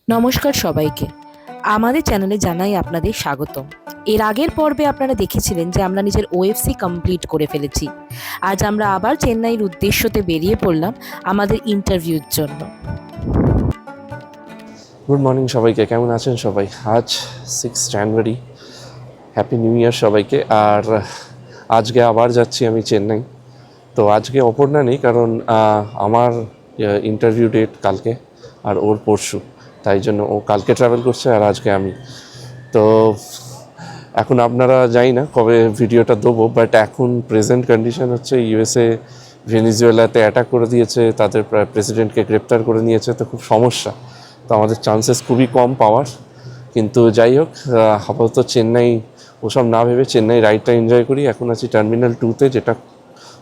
নমস্কার সবাইকে। আমাদের চ্যানেলে জানাই আপনাদের স্বাগতম। এর আগের পর্বে আপনারা দেখেছিলেন যে আমরা নিজের ওএফসি কমপ্লিট করে ফেলেছি। আজ আমরা আবার চেন্নাইয়ের উদ্দেশ্যতে বেরিয়ে পড়লাম আমাদের ইন্টারভিউর জন্য। গুড মর্নিং সবাইকে, কেমন আছেন সবাই? আজ 6 জানুয়ারি, হ্যাপি নিউ ইয়ার সবাইকে। আর আজকে আবার যাচ্ছি আমি চেন্নাই। তো আজকে অপর্ণা নেই, কারণ আমার ইন্টারভিউ ডেট কালকে আর ওর পরশু, তাই জন্য ও কালকে ট্রাভেল করছে আর আজকে আমি। তো এখন আপনারা জানি না কবে ভিডিওটা দেবো, বাট এখন প্রেজেন্ট কন্ডিশন হচ্ছে ইউএসএ ভেনিজুয়েলাতে অ্যাটাক করে দিয়েছে, তাদের প্রেসিডেন্টকে গ্রেপ্তার করে নিয়েছে, তো খুব সমস্যা। তো আমাদের চান্সেস খুবই কম পাওয়ার। কিন্তু যাই হোক, আপাতত চেন্নাই ওসব না ভেবে চেন্নাই রাইডটা এনজয় করি। এখন আছি টার্মিনাল 2-তে, যেটা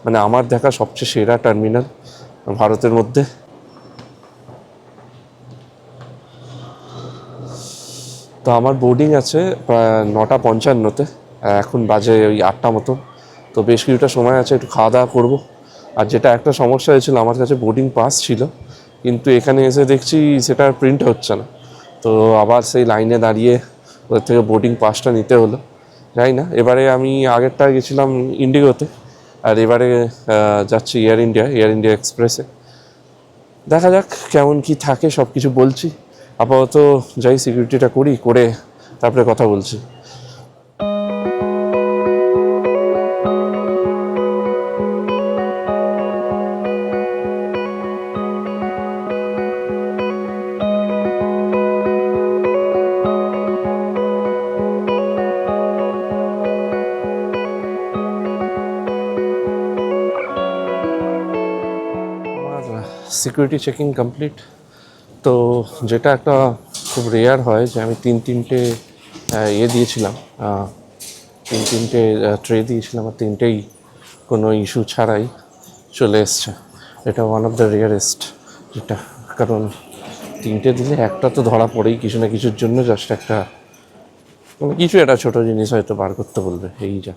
মানে আমার দেখা সবচেয়ে সেরা টার্মিনাল ভারতের মধ্যে। তো আমার বোর্ডিং আছে প্রায় 9:55-তে, এখন বাজে ওই 8টা মতো। তো বেশ কিছুটা সময় আছে, একটু খাওয়া দাওয়া করবো। আর যেটা একটা সমস্যা হয়েছিল, আমার কাছে বোর্ডিং পাস ছিল, কিন্তু এখানে এসে দেখছি সেটা প্রিন্ট হচ্ছে না। তো আবার সেই লাইনে দাঁড়িয়ে ওদের থেকে বোর্ডিং পাসটা নিতে হলো। জানি না, এবারে আমি আগেরটা গেছিলাম ইন্ডিগোতে, আর এবারে যাচ্ছি এয়ার ইন্ডিয়া এক্সপ্রেসে। দেখা যাক কেমন কি থাকে, সব কিছু বলছি। আপাতত যাই, সিকিউরিটিটা করে তারপরে কথা বলছি। Security checking complete. তো যেটা একটা খুব রেয়ার হয় যে আমি তিনটে দিয়েছিলাম, তিনটে ট্রে দিয়েছিলাম, আর তিনটেই কোনো ইস্যু ছাড়াই চলে এসছে। এটা ওয়ান অফ দ্য রেয়ারেস্ট যেটা, কারণ তিনটে দিলে একটা তো ধরা পড়েই কিছু না কিছুর জন্য, জাস্ট একটা মানে কিছু একটা ছোটো জিনিস হয়তো বার করতে বলবে, এই যা।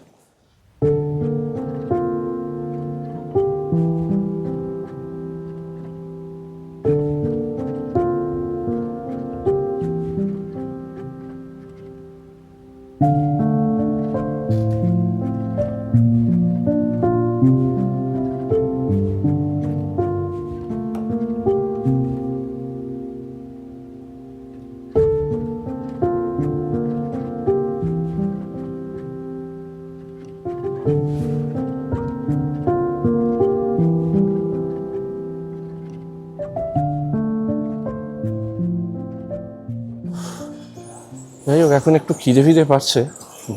যাই হোক, এখন একটু খিদে পাচ্ছে।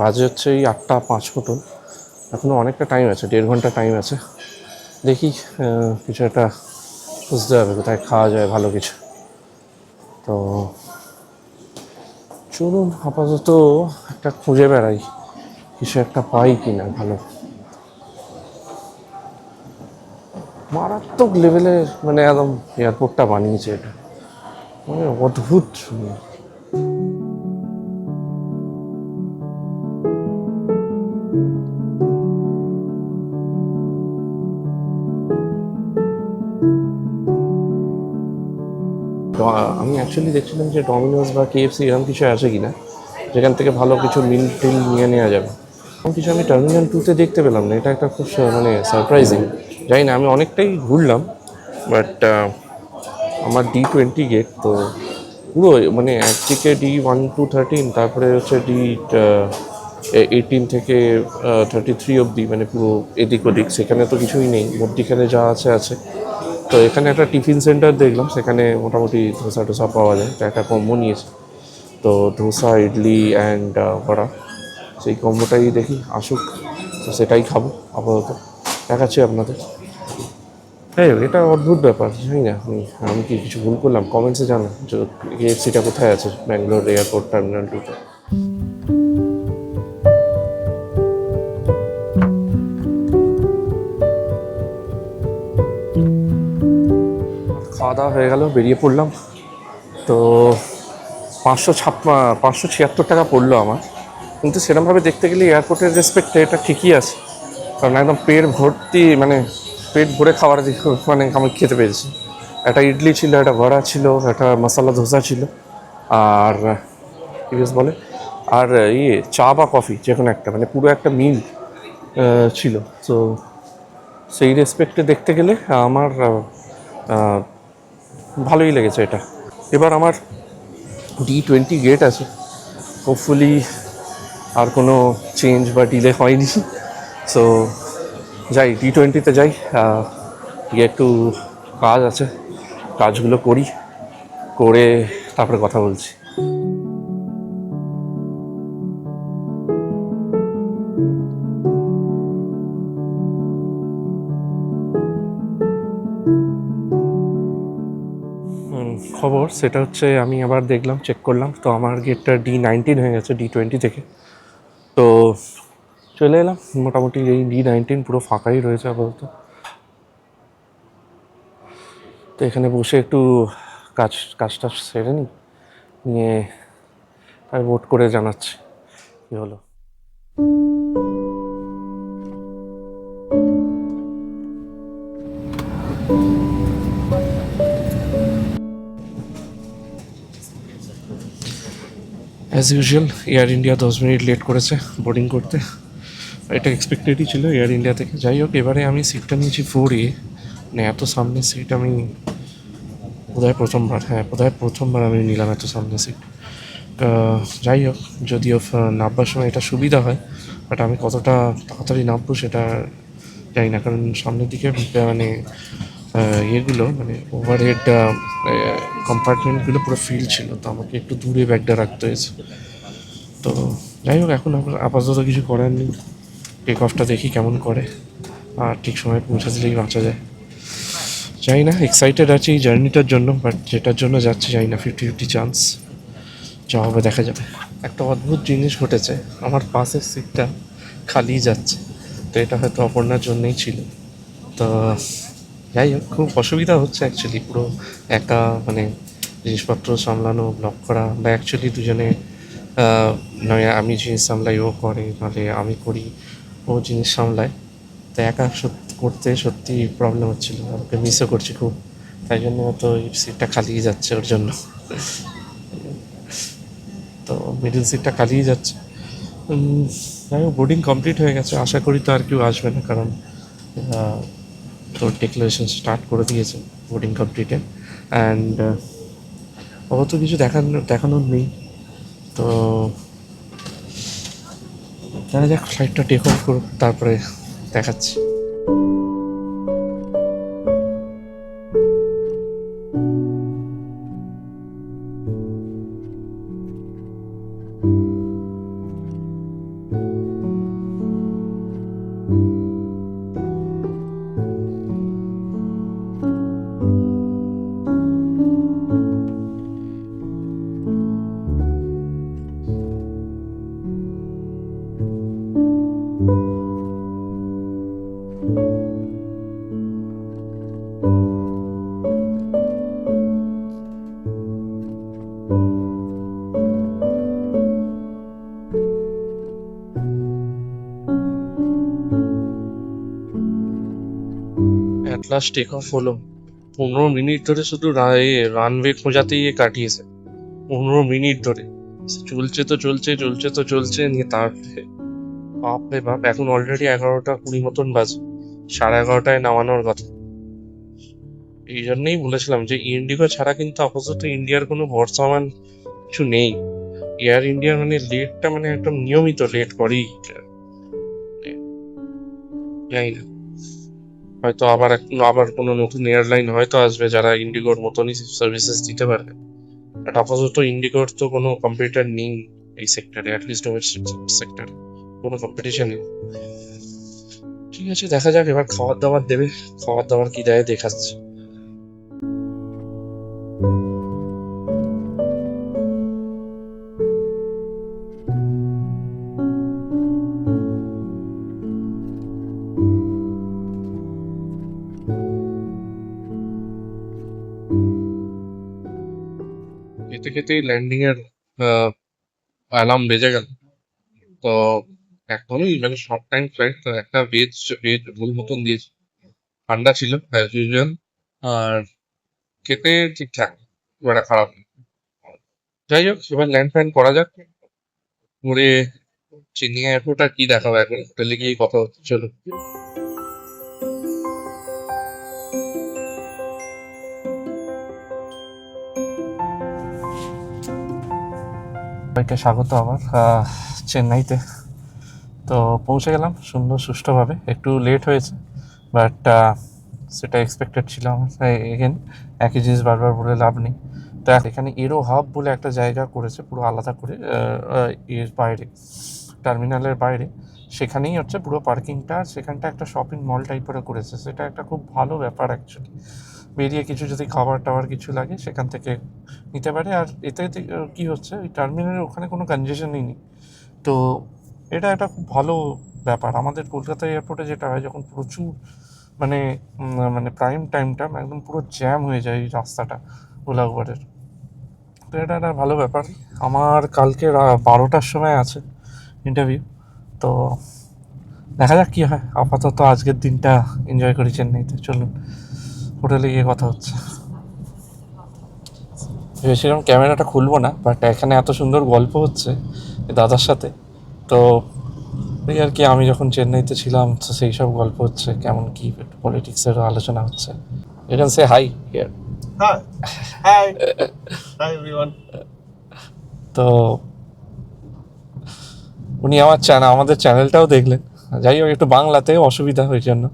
বাজে হচ্ছে এই 8:05 মতন, এখনও অনেকটা টাইম আছে, 1.5 ঘন্টা টাইম আছে। দেখি কিছু একটা খুঁজতে হবে কোথায় খাওয়া যায় ভালো কিছু। তো চলুন আপাতত একটা খুঁজে বেড়াই, কিছু একটা পাই কি না ভালো। মারাত্মক লেভেলের মানে একদম এয়ারপোর্টটা বানিয়েছে এটা, মানে অদ্ভুত। তো আমি অ্যাকচুয়ালি দেখছিলাম যে ডমিনোস বা কেএফসি এরকম কিছু আছে কি না, যেখান থেকে ভালো কিছু মিল টিল নিয়ে নেওয়া যাবে। এরকম কিছু আমি টার্মিনাল 2-তে দেখতে পেলাম না, এটা একটা খুব মানে সারপ্রাইজিং। জানি না, আমি অনেকটাই ঘুরলাম, বাট আমার D20 গেট তো পুরো মানে একদিকে D1 to 13, তারপরে হচ্ছে D18 থেকে 33 অবধি, মানে পুরো এদিক ওদিক, সেখানে তো কিছুই নেই, মধ্যিখানে যা আছে আছে। তো এখানে একটা টিফিন সেন্টার দেখলাম, সেখানে মোটামুটি ধোসা টোসা পাওয়া যায়, তো একটা কম্বো নিয়েছে। তো ধোসা, ইডলি অ্যান্ড বড়া, সেই কম্বোটাই দেখি আসুক, তো সেটাই খাবো আপাতত। দেখাচ্ছি আপনাদের। হ্যাঁ, এটা অদ্ভুত ব্যাপার, জানি না আমি কি কিছু ভুল করলাম, কমেন্টসে জানান যে কেএফসিটা কোথায় আছে ব্যাঙ্গালোর এয়ারপোর্ট টার্মিনাল 2-তে। খাওয়া দাওয়া হয়ে গেল, বেরিয়ে পড়লাম। তো 576 টাকা পড়লো আমার, কিন্তু সেরকমভাবে দেখতে গেলে এয়ারপোর্টের রেসপেক্টে এটা ঠিকই আছে, কারণ একদম পেট ভর্তি, মানে পেট ভরে খাবার মানে আমি খেতে পেরেছি। একটা ইডলি ছিল, একটা বড়া ছিল, একটা মশলা ধোসা ছিল, আর কি বেশ বলে, আর ইয়ে চা বা কফি যে কোনো একটা, মানে পুরো একটা মিল ছিল। তো সেই রেসপেক্টে দেখতে গেলে আমার আহ, ভালোই লেগেছে এটা। এবার আমার D20 গেট আছে, হোপফুলি আর কোনো চেঞ্জ বা ডিলে হয়নি। সো যাই, D20-তে যাই, গিয়ে একটু কাজ আছে, কাজগুলো করি, করে তারপরে কথা বলছি। খবর সেটা হচ্ছে, আমি আবার দেখলাম, চেক করলাম, তো আমার গেটটা D19 হয়ে গেছে D20 থেকে। তো চলে এলাম, মোটামুটি এই D19 পুরো ফাঁকাই রয়েছে আপাতত। তো এখানে বসে একটু কাজটা সেরে নিই, নিয়ে আমি ভোট করে জানাচ্ছি কী হলো। As usual Air India 10 minute late করেছে বোর্ডিং করতে। এটা এক্সপেক্টেডই ছিল এয়ার ইন্ডিয়া থেকে। যাই হোক, এবারে আমি সিটটা নিয়েছি 4A, মানে এত সামনের সিট আমি বোধহয় প্রথমবার আমি নিলাম এত সামনের সিট। যাই হোক, যদিও নামবার সময় এটা সুবিধা হয়, বাট আমি কতটা তাড়াতাড়ি নামবো সেটা জানি না, কারণ সামনের দিকে মানে ইয়েগুলো, মানে ওভারহেড কম্পার্টমেন্টগুলো পুরো ফিল ছিল, তো আমাকে একটু দূরে ব্যাগটা রাখতে হয়েছে। তো যাই হোক, এখন আপাতত কিছু করার নেই, টেক অফটা দেখি কেমন করে, আর ঠিক সময় পৌঁছে দিলেই বাঁচা যায়। জানি না, এক্সাইটেড আছি এই জার্নিটার জন্য, বাট যেটার জন্য যাচ্ছি জানি না, 50-50 চান্স, যা হবে দেখা যাবে। একটা অদ্ভুত জিনিস ঘটেছে, আমার পাশের সিটটা খালি যাচ্ছে, তো এটা হয়তো অপর্ণার জন্যই ছিল। তো যাই হোক, খুব অসুবিধা হচ্ছে অ্যাকচুয়ালি, পুরো একা, মানে জিনিসপত্র সামলানো, ব্লক করা, বা অ্যাকচুয়ালি দুজনে নয় আমি জিনিস সামলাই ও করে, নাহলে আমি করি ও জিনিস সামলায়। তো একা করতে সত্যি প্রবলেম হচ্ছিলো, ওকে মিসও করছি খুব, তাই জন্য তো এই সিটটা খালিই যাচ্ছে ওর জন্য। তো মিডিল সিটটা খালিই যাচ্ছে। যাই হোক, বোর্ডিং কমপ্লিট হয়ে গেছে, আশা করি তো আর কেউ আসবে না, কারণ তোর ডিক্লারেশন স্টার্ট করে দিয়েছে বোর্ডিং কমপ্লিটে। অ্যান্ড অত কিছু দেখানোর নেই। তো দেখা যাক, ফ্লাইটটা টেক অফ করুক, তারপরে দেখাচ্ছি। অ্যাট লাস্ট টেক অফ হলো। 15 মিনিট ধরে শুধু রানওয়ে খোঁজাতেই কাটিয়েছে, 15 মিনিট ধরে। চলছে তো চলছে, চলছে তো চলছে, নিয়ে তারপরে বাপরে বাপ, এখন অলরেডি 11টা 20 মতন বাজে, 11:30টায় নামানোর কথা। এই জন্যই বলেছিলাম যে ইন্ডিগো ছাড়া কিন্তু আপাতত ইন্ডিয়ার কোনো ভরসামান কিছু নেই। এয়ার ইন্ডিয়ার মানে লেটটা মানে একদম নিয়মিত লেট করেই, জানি না, হয়তো আবার কোনো নতুন এয়ারলাইন হয়তো আসবে যারা ইন্ডিগোর মতনই সার্ভিসেস দিতে পারবে, বাট আপাতত ইন্ডিগোর তো কোনো কম্পিটিটর নেই এই সেক্টরে, অ্যাটলিস্ট ডোমেস্টিক সেক্টরে কোনো কম্পিটিশন নেই। ঠিক আছে, দেখা যাক এবার খাবার দাবার দেবে, খাবার দাবার কি দেয় দেখাচ্ছে। খেতে খেতেই ল্যান্ডিং এর অ্যালার্ম বেজে গেল। তো একদমই মানে শর্ট টাইম ফ্লাইট, তো একটা ভেজ ভেজ ভুল মতন দিয়েছি, ঠান্ডা ছিল অ্যাজ ইউজুয়াল, আর খেতে ঠিকঠাক, খুব একটা খারাপ না। যাই হোক, এবার ল্যান্ড ফ্যান্ড করা যাক। ঘুরে চেন্নাই এয়ারপোর্ট আর কি দেখাবো, এখন হোটেলে গিয়ে কথা হচ্ছে, চলো। সবাইকে স্বাগত আবার চেন্নাইতে। তো পৌঁছে গেলাম সুন্দর সুষ্ঠুভাবে, একটু লেট হয়েছে বাট সেটা এক্সপেক্টেড ছিল আমার। এগেন একই জিনিস বারবার বলে লাভ নেই। তো এখানে এরো হাব বলে একটা জায়গা করেছে পুরো আলাদা করে, এর বাইরে, টার্মিনালের বাইরে। সেখানেই হচ্ছে পুরো পার্কিংটা, সেখানটা একটা শপিং মল টাইপের করেছে। সেটা একটা খুব ভালো ব্যাপার অ্যাকচুয়ালি। বেরিয়ে কিছু যদি খাবার টাবার কিছু লাগে সেখান থেকে নিতে পারে। আর এতে কী হচ্ছে, ওই টার্মিনালের ওখানে কোনো কনজেশনই নেই। তো এটা একটা খুব ভালো ব্যাপার। আমাদের কলকাতা এয়ারপোর্টে যেটা হয়, যখন প্রচুর মানে মানে প্রাইম টাইমটা একদম পুরো জ্যাম হয়ে যায় এই রাস্তাটা ওলা উবারের। তো এটা একটা ভালো ব্যাপার। আমার কালকে 12টার সময় আছে ইন্টারভিউ। তো দেখা যাক কী হয়। আপাতত আজকের দিনটা এনজয় করি চেন্নাইতে। চলুন হোটেলে গিয়ে কথা হচ্ছে। ভেবেছিলাম ক্যামেরাটা খুলবো না, বাট এখানে এত সুন্দর গল্প হচ্ছে দাদার সাথে। তো এই আর কি, আমি যখন চেন্নাইতে ছিলাম তো সেই সব গল্প হচ্ছে, কেমন কি পলিটিক্সেরও আলোচনা হচ্ছে। You can say hi here. Hi. Hi. Hi everyone. তো উনি আমাদের চ্যানেলটাও দেখলেন। যাই হোক, একটু বাংলাতে অসুবিধা হয়ে জন্য।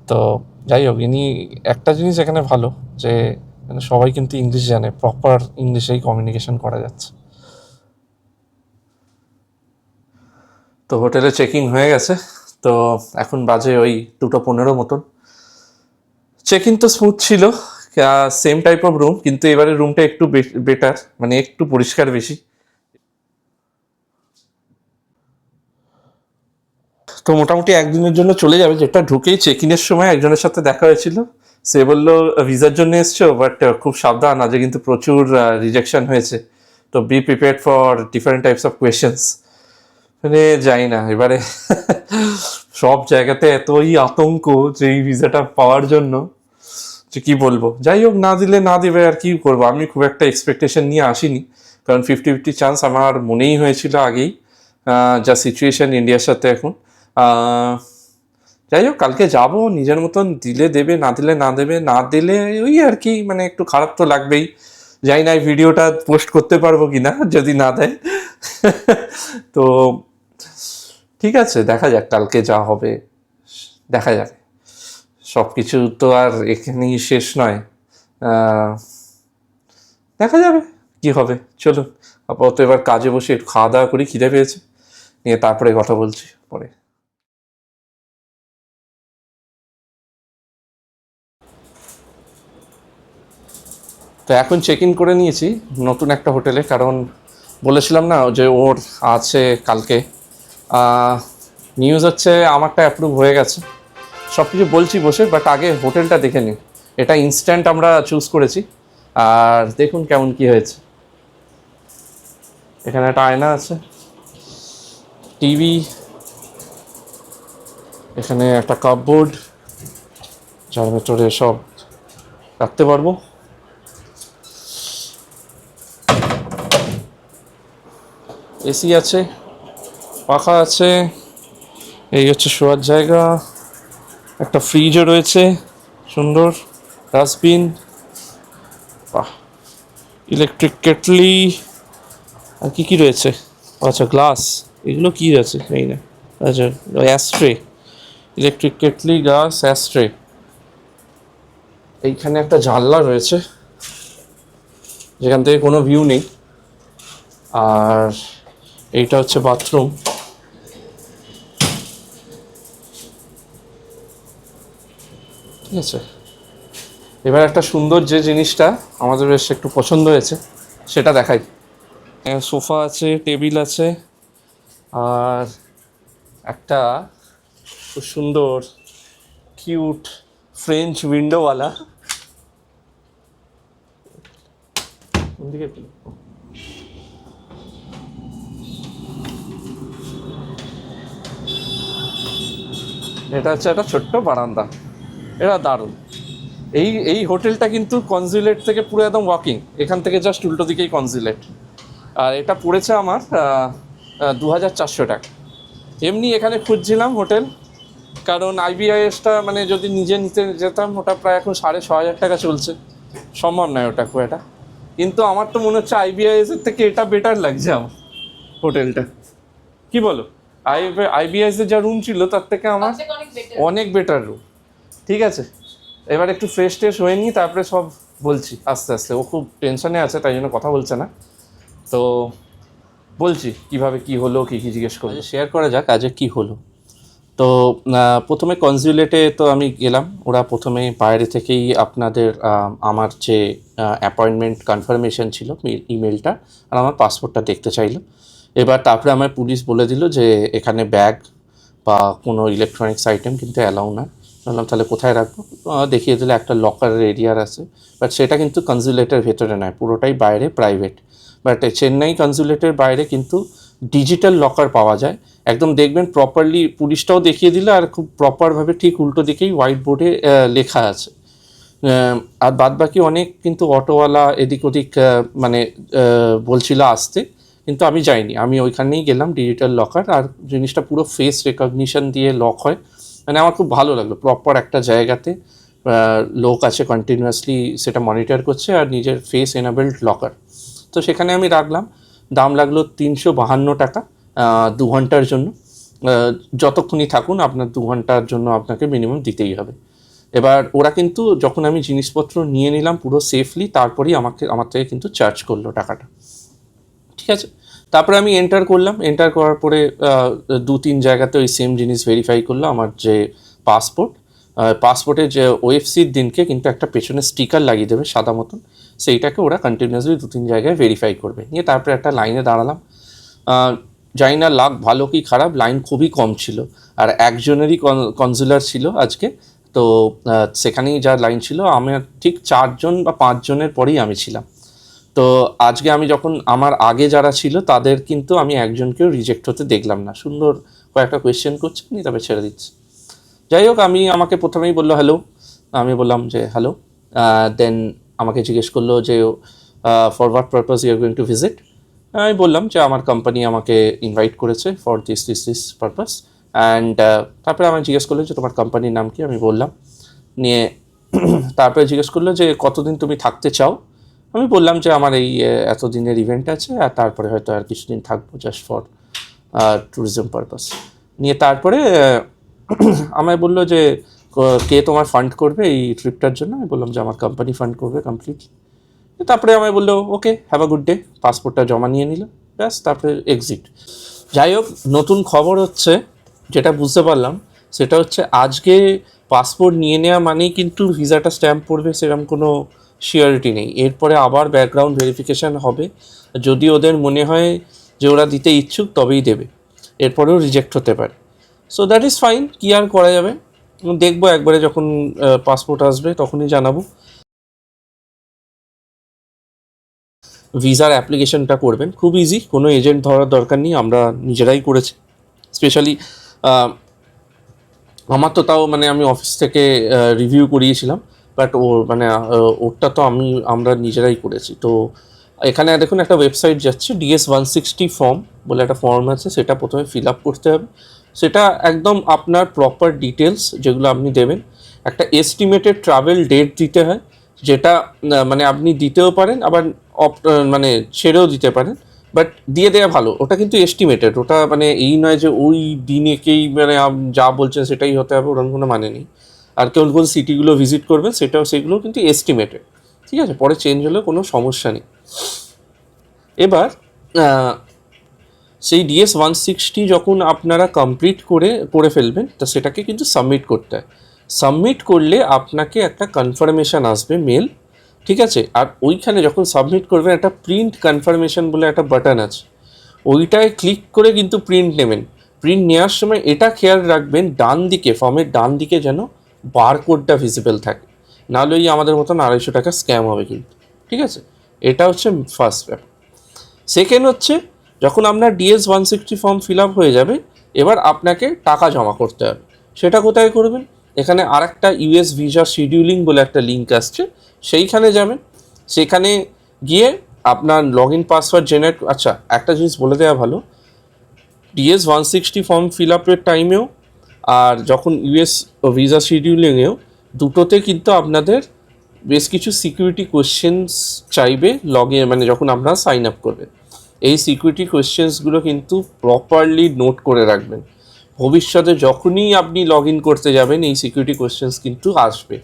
তো যাই হোক, ইনি একটা জিনিস এখানে ভালো যে এখানে সবাই কিন্তু ইংলিশ জানে, প্রপার ইংলিশেই কমিউনিকেশন করা যাচ্ছে। তো হোটেলে চেকিং হয়ে গেছে। তো এখন বাজে ওই 2:15 মতন। চেক ইন তো স্মুথ ছিল, সেম টাইপ অফ রুম, কিন্তু এবারে রুমটা একটু বেটার, মানে একটু পরিষ্কার বেশি। তো মোটামুটি একদিনের জন্য চলে যাবে, যেটা ঢুকেই চেক ইনের সময় একজনের সাথে দেখা হয়েছিল। সে বললো ভিসার জন্য এসছো, বাট খুব সাবধান, আজকে কিন্তু প্রচুর রিজেকশন হয়েছে। তো be prepared for different types of questions. মানে যাই না, এবারে সব জায়গাতে এতই আতঙ্ক যে এই ভিসাটা পাওয়ার জন্য, যে কি বলবো। যাই হোক, না দিলে না দেবে, আর কি করবো। আমি খুব একটা এক্সপেকটেশন নিয়ে আসিনি, কারণ 50-50 চান্স আমার মনেই হয়েছিল আগেই, যা সিচুয়েশন ইন্ডিয়ার সাথে এখন। যাই হোক, কালকে যাব, নিজের মতন, দিলে দেবে, না দিলে না দেবে। না দিলে ওই আর কি, মানে একটু খারাপ তো লাগবেই। যাই না এই ভিডিওটা পোস্ট করতে পারবো কি না যদি না দেয়। তো ঠিক আছে, দেখা যাক কালকে যা হবে দেখা যাবে। সব কিছু তো আর এখানেই শেষ নয়, দেখা যাবে কি হবে। চলুন আপাতত এবার কাজে বসে একটু খাওয়া দাওয়া করি, খিদে পেয়েছে, নিয়ে তারপরে কথা বলছি পরে। তো এখন চেক ইন করে নিয়েছি নতুন একটা হোটেলে, কারণ বলেছিলাম না যে ওর আছে কালকে। নিউজ হচ্ছে আমারটা অ্যাপ্রুভ হয়ে গেছে, সব কিছু বলছি বসে, বাট আগে হোটেলটা দেখে নিই। এটা ইনস্ট্যান্ট আমরা চুজ করেছি, আর দেখুন কেমন কি হয়েছে। এখানে একটা আয়না আছে, টিভি, এখানে একটা কাপবোর্ড যার ভেতরে সব রাখতে পারবো। এসি আছে, পাখা আছে, এই হচ্ছে শোয়ার জায়গা, একটা ফ্রিজও রয়েছে সুন্দর, ডাস্টবিন, ইলেকট্রিক কেটলি, আর কি কি রয়েছে, আচ্ছা গ্লাস, এগুলো কি আছে এই না, আচ্ছা ashtray, electric kettle, glass, ashtray. এইখানে একটা জানলা রয়েছে যেখান থেকে কোনো ভিউ নেই। আর এইটা হচ্ছে বাথরুম। ঠিক আছে, এবার একটা সুন্দর যে জিনিসটা আমাদের বেশ একটু পছন্দ হয়েছে সেটা দেখাই। সোফা আছে, টেবিল আছে, আর একটা খুব সুন্দর কিউট ফ্রেঞ্চ উইন্ডোওয়ালা, এটা হচ্ছে একটা ছোট্ট বারান্দা। এটা দারুণ। এই হোটেলটা কিন্তু কনসুলেট থেকে পুরো একদম ওয়াকিং, এখান থেকে জাস্ট উল্টো দিকেই কনসুলেট। আর এটা পড়েছে আমার 2400 টাকা। এমনি এখানে খুঁজছিলাম হোটেল, কারণ আইবিআইএসটা মানে যদি নিজে নিতে যেতাম ওটা প্রায় এখন 6500 টাকা চলছে, সম্ভব নয় ওটা খুব এটা। কিন্তু আমার তো মনে হচ্ছে আইবিআইএসের থেকে এটা বেটার লাগছে আমার হোটেলটা, কি বলো? আইবিআইএসের যা রুম ছিল তার থেকে আমার অনেক বেটার রুম। ঠিক আছে, এবার একটু ফ্রেশ ট্রেশ হয়ে নিই, তারপরে সব বলছি আস্তে আস্তে। ও খুব টেনশনে আছে তাই জন্য কথা বলছে না, তো বলছি কিভাবে কি হলো, কী কী জিজ্ঞেস করলো, শেয়ার করা যাক আজকে কি হলো। তো প্রথমে কনজিউলেটে তো আমি গেলাম। ওরা প্রথমে বাইরে থেকেই আপনাদের আমার যে অ্যাপয়েন্টমেন্ট কনফার্মেশন ছিল ইমেলটা আর আমার পাসপোর্টটা দেখতে চাইলো। এবার তারপরে আমার পুলিশ বলে দিল যে এখানে ব্যাগ বা কোনো ইলেকট্রনিক্স আইটেম কিন্তু অ্যালাউ না। বললাম তাহলে কোথায় রাখবো? দেখিয়ে দিলে একটা লকারের এরিয়ার আছে, বাট সেটা কিন্তু কনজিউলেটের ভেতরে নয়, পুরোটাই বাইরে প্রাইভেট। বাট চেন্নাই কনজিউলেটের বাইরে কিন্তু ডিজিটাল লকার পাওয়া যায়, একদম দেখবেন প্রপারলি, পুলিশটাও দেখিয়ে দিল আর খুব প্রপারভাবে ঠিক উল্টো দিকেই হোয়াইট বোর্ডে লেখা আছে। আর বাদ বাকি অনেক কিন্তু অটোওয়ালা এদিক ওদিক মানে বলছিল আসতে, কিন্তু আমি যাইনি, আমি ওইখানেই গেলাম ডিজিটাল লকার। আর জিনিসটা পুরো ফেস রেকগনিশন দিয়ে লক হয়, মানে আমার খুব ভালো লাগলো। প্রপার একটা জায়গাতে লোক আছে কন্টিনিউয়াসলি সেটা মনিটর করছে আর নিজের ফেস এনাবেলড লকার। তো সেখানে আমি রাখলাম, দাম লাগলো 352 টাকা 2 ঘন্টার জন্য। যতক্ষণই থাকুন আপনার 2 ঘন্টার জন্য আপনাকে মিনিমাম দিতেই হবে। এবার ওরা কিন্তু যখন আমি জিনিসপত্র নিয়ে নিলাম পুরো সেফলি, তারপরেই আমার থেকে কিন্তু চার্জ করলো টাকাটা। ঠিক আছে, তারপরে আমি এন্টার করলাম। এন্টার করার পরে 2-3 জায়গাতে ওই সেম জিনিস ভেরিফাই করলো। আমার যে পাসপোর্টের যে ওএফসির দিনকে কিন্তু একটা পেছনে স্টিকার লাগিয়ে দেবে সাদা মতন, সেইটাকে ওরা কন্টিনিউয়াসলি 2-3 জায়গায় ভেরিফাই করবে। নিয়ে তারপরে একটা লাইনে দাঁড়ালাম। জানি না লাক ভালো কি খারাপ, লাইন খুবই কম ছিল আর একজনেরই কনজুলার ছিল আজকে। তো সেখানেই যা লাইন ছিল, আমার ঠিক 4 জন বা 5 জনের পরেই আমি ছিলাম। তো আজকে আমি যখন আমার আগে যারা ছিল তাদের কিন্তু আমি একজনকেও রিজেক্ট হতে দেখলাম না। সুন্দর কয়েকটা কোয়েশ্চেন করছে, নি তবে ছেড়ে দিচ্ছে। যাই হোক, আমাকে প্রথমেই বললো হ্যালো, আমি বললাম যে হ্যালো। দেন আমাকে জিজ্ঞেস করলো যে for what purpose you are going to visit. আমি বললাম যে আমার কোম্পানি আমাকে ইনভাইট করেছে ফর দিস পারপাস। অ্যান্ড তারপরে আমাকে জিজ্ঞেস করলো যে তোমার কোম্পানির নাম কি, আমি বললাম। নিয়ে তারপরে জিজ্ঞেস করলো যে কতদিন তুমি থাকতে চাও। আমি বললাম যে আমার এই এতদিনের ইভেন্ট আছে আর তারপরে হয়তো আর কিছুদিন থাকবো জাস্ট ফর ট্যুরিজম পারপাস। নিয়ে তারপরে আমায় বললো যে কে তোমার ফান্ড করবে এই ট্রিপটার জন্য। আমি বললাম যে আমার কোম্পানি ফান্ড করবে কমপ্লিটলি। তারপরে আমায় বললো ওকে, হ্যাভ আ গুড ডে, পাসপোর্টটা জমা নিয়ে নিল, ব্যাস তারপরে এক্সিট। যাই হোক, নতুন খবর হচ্ছে যেটা বুঝতে পারলাম সেটা হচ্ছে আজকে পাসপোর্ট নিয়ে নেওয়া মানেই কিন্তু ভিসাটা স্ট্যাম্প পড়বে সেরকম কোনো শিওরিটি নেই। এরপরে আবার ব্যাকগ্রাউন্ড ভেরিফিকেশান হবে, যদি ওদের মনে হয় যে ওরা দিতে ইচ্ছুক তবেই দেবে, এরপরেও রিজেক্ট হতে পারে। সো দ্যাট ইজ ফাইন, কী আর করা যাবে, দেখবো একবারে যখন পাসপোর্ট আসবে তখনই জানাবো। ভিসার অ্যাপ্লিকেশনটা করবেন, খুব ইজি, কোনো এজেন্ট ধরার দরকার নেই, আমরা নিজেরাই করেছি। স্পেশালি আমার তো তাও মানে আমি অফিস থেকে রিভিউ করিয়েছিলাম, বাট ওরটা তো আমরা নিজেরাই করেছি। তো এখানে দেখুন একটা ওয়েবসাইট যাচ্ছে, DS-160 ফর্ম বলে একটা ফর্ম আছে, সেটা প্রথমে ফিল আপ করতে হবে। সেটা একদম আপনার প্রপার ডিটেলস যেগুলো আপনি দেবেন। একটা এস্টিমেটেড ট্রাভেল ডেট দিতে হয়, যেটা মানে আপনি দিতেও পারেন আবার মানে ছেড়েও দিতে পারেন, বাট দিয়ে দেওয়া ভালো। ওটা কিন্তু এস্টিমেটেড, ওটা মানে এই নয় যে ওই দিনেকেই মানে যা বলছেন সেটাই হতে হবে, ওরকম কোনো মানে নেই। আর কোন কোন সিটিগুলো ভিজিট করবেন সেগুলো কিন্তু এস্টিমেটেড, ঠিক আছে, পরে চেঞ্জ হলেও কোনো সমস্যা নেই। এবার সেই DS-160 যখন আপনারা কমপ্লিট করে ফেলবেন, তো সেটাকে কিন্তু সাবমিট করতে হয়। সাবমিট করলে আপনাকে একটা কনফার্মেশন আসবে মেল, ঠিক আছে। আর ওইখানে যখন সাবমিট করবেন একটা প্রিন্ট কনফার্মেশন বলে একটা বাটন আছে, ওইটায় ক্লিক করে কিন্তু প্রিন্ট নেবেন। প্রিন্ট নেওয়ার সময় এটা খেয়াল রাখবেন ডান দিকে, ফর্মের ডান দিকে যেন বারকোডটা ভিজিবল থাকে, নাহলে ওই আমাদের মতন 250 টাকা স্ক্যাম হবে কিন্তু, ঠিক আছে। এটা হচ্ছে ফার্স্ট ব্যাপার। সেকেন্ড হচ্ছে, যখন আপনার DS-160 ফর্ম ফিল আপ হয়ে যাবে, এবার আপনাকে টাকা জমা করতে হবে। সেটা কোথায় করবেন? এখানে আরেকটা US ভিসা শিডিউলিং বলে একটা লিঙ্ক আসছে, সেইখানে যাবেন। সেখানে গিয়ে আপনার লগ ইন পাসওয়ার্ড জেনারেট, আচ্ছা একটা জিনিস বলে দেওয়া ভালো, DS-160 ফর্ম ফিল আপের টাইমেও আর যখন ইউএস ভিসা শিডিউলিংয়েও দুটোতে কিন্তু আপনাদের বেশ কিছু সিকিউরিটি কোয়েশ্চেন্স চাইবে মানে যখন আপনারা সাইন আপ করবেন। এই সিকিউরিটি কোয়েশ্চেন্সগুলো কিন্তু প্রপারলি নোট করে রাখবেন। ভবিষ্যতে যখনই আপনি লগ ইন করতে যাবেন এই সিকিউরিটি কোয়েশ্চেন্স কিন্তু আসবে।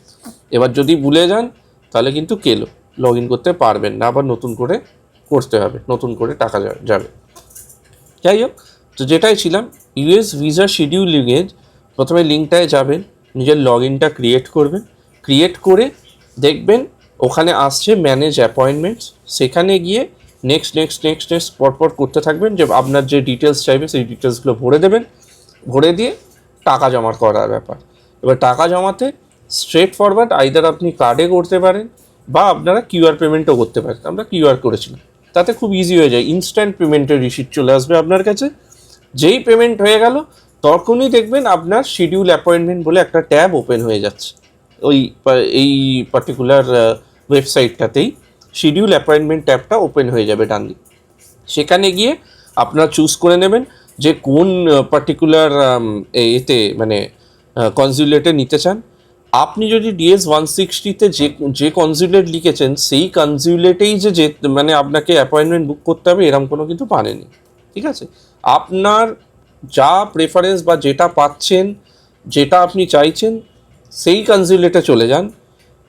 এবার যদি ভুলে যান তাহলে কিন্তু লগ ইন করতে পারবেন না, আবার নতুন করে করতে হবে, নতুন করে টাকা যাবে। যাই হোক, তো যেটাই ছিলাম, ইউএস ভিসা শিডিউলিংয়ে প্রথমে লিঙ্কটায় যাবেন, নিজের লগ ইনটা ক্রিয়েট করবেন, ক্রিয়েট করে দেখবেন ওখানে আসছে ম্যানেজ অ্যাপয়েন্টমেন্টস, সেখানে গিয়ে নেক্সট পরপর করতে থাকবেন, যে আপনার যে ডিটেলস চাইবে সেই ডিটেলসগুলো ভরে দেবেন, ভরে দিয়ে টাকা জমা করার ব্যাপার। এবার টাকা জমাতে স্ট্রেট ফরওয়ার্ড আইদার আপনি কার্ডে করতে পারেন বা আপনারা কিউআর পেমেন্টও করতে পারেন। আমরা কিউআর করেছিলাম, তাতে খুব ইজি হয়ে যায়, ইনস্ট্যান্ট পেমেন্টের রিসিপ্ট চলে আসবে আপনার কাছে। যেই পেমেন্ট হয়ে গেল তখনই দেখবেন আপনার শিডিউল অ্যাপয়েন্টমেন্ট বলে একটা ট্যাব ওপেন হয়ে যাচ্ছে এই পার্টিকুলার ওয়েবসাইটটাতেই শিডিউল অ্যাপয়েন্টমেন্ট ট্যাবটা ওপেন হয়ে যাবে ডান দিকে। সেখানে গিয়ে আপনারা চুজ করে নেবেন যে কোন পার্টিকুলার এতে মানে কনসুলেটে নিতে চান। আপনি যদি DS-160-তে যে কনসুলেট লিখেছেন সেই কনসুলেটেই যে মানে আপনাকে অ্যাপয়েন্টমেন্ট বুক করতে হবে এরকম কোনো কিন্তু মানে নেই, ঠিক আছে? আপনার যা প্রেফারেন্স বা যেটা পাচ্ছেন, যেটা আপনি চাইছেন সেই কনসুলেটে চলে যান,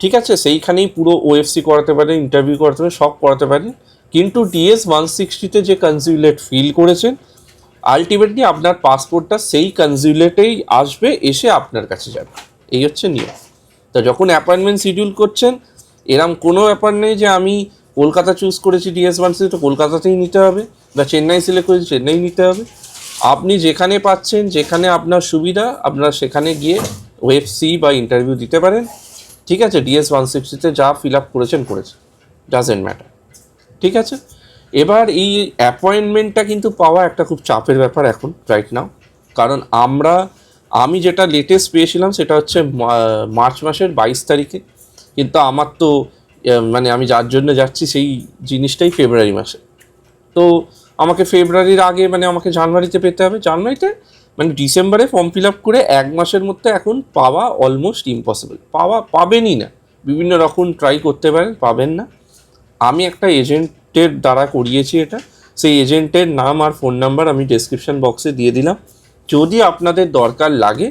ঠিক আছে? সেইখানেই পুরো ওএফসি করাতে পারেন, ইন্টারভিউ করাতে পারেন, সব করাতে পারেন। কিন্তু DS-160-তে যে কনসুলেট ফিল করেছেন আলটিমেটলি আপনার পাসপোর্টটা সেই কনসুলেটেই আসবে, এসে আপনার কাছে যাবে, এই হচ্ছে নিয়ম। তো যখন অ্যাপয়েন্টমেন্ট শিডিউল করছেন এরম কোনো ব্যাপার নেই যে আমি কলকাতা চুজ করেছি DS-160 তো কলকাতাতেই নিতে হবে, বা চেন্নাই সিলেক্ট করেছি চেন্নাই নিতে হবে। আপনি যেখানে পাচ্ছেন, যেখানে আপনার সুবিধা, আপনার সেখানে গিয়ে ওএফসি বা ইন্টারভিউ দিতে পারেন, ঠিক আছে? DS-160-তে যা ফিল আপ করেছেন ডাজেন্ট ম্যাটার, ঠিক আছে? এবার এই অ্যাপয়েন্টমেন্টটা কিন্তু পাওয়া একটা খুব চাপের ব্যাপার এখন রাইট নাও, কারণ আমি যেটা লেটেস্ট পেয়েছিলাম সেটা হচ্ছে মার্চ মাসের 22 তারিখে, কিন্তু আমার তো মানে আমি যার জন্য যাচ্ছি সেই জিনিসটাই ফেব্রুয়ারি মাসে। তো আমাকে ফেব্রুয়ারির আগে মানে আমাকে জানুয়ারিতে পেতে হবে, জানুয়ারিতে মানে ডিসেম্বরে ফর্ম ফিল আপ করে 1 মাসের মধ্যে এখন পাওয়া অলমোস্ট ইম্পসিবল, পাবেনই না। বিভিন্ন রকম ট্রাই করতে পারেন, পাবেন না। আমি একটা এজেন্টের দ্বারা করিয়েছি এটা, সেই এজেন্টের নাম আর ফোন নাম্বার আমি ডেসক্রিপশন বক্সে দিয়ে দিলাম, যদি আপনাদের দরকার লাগে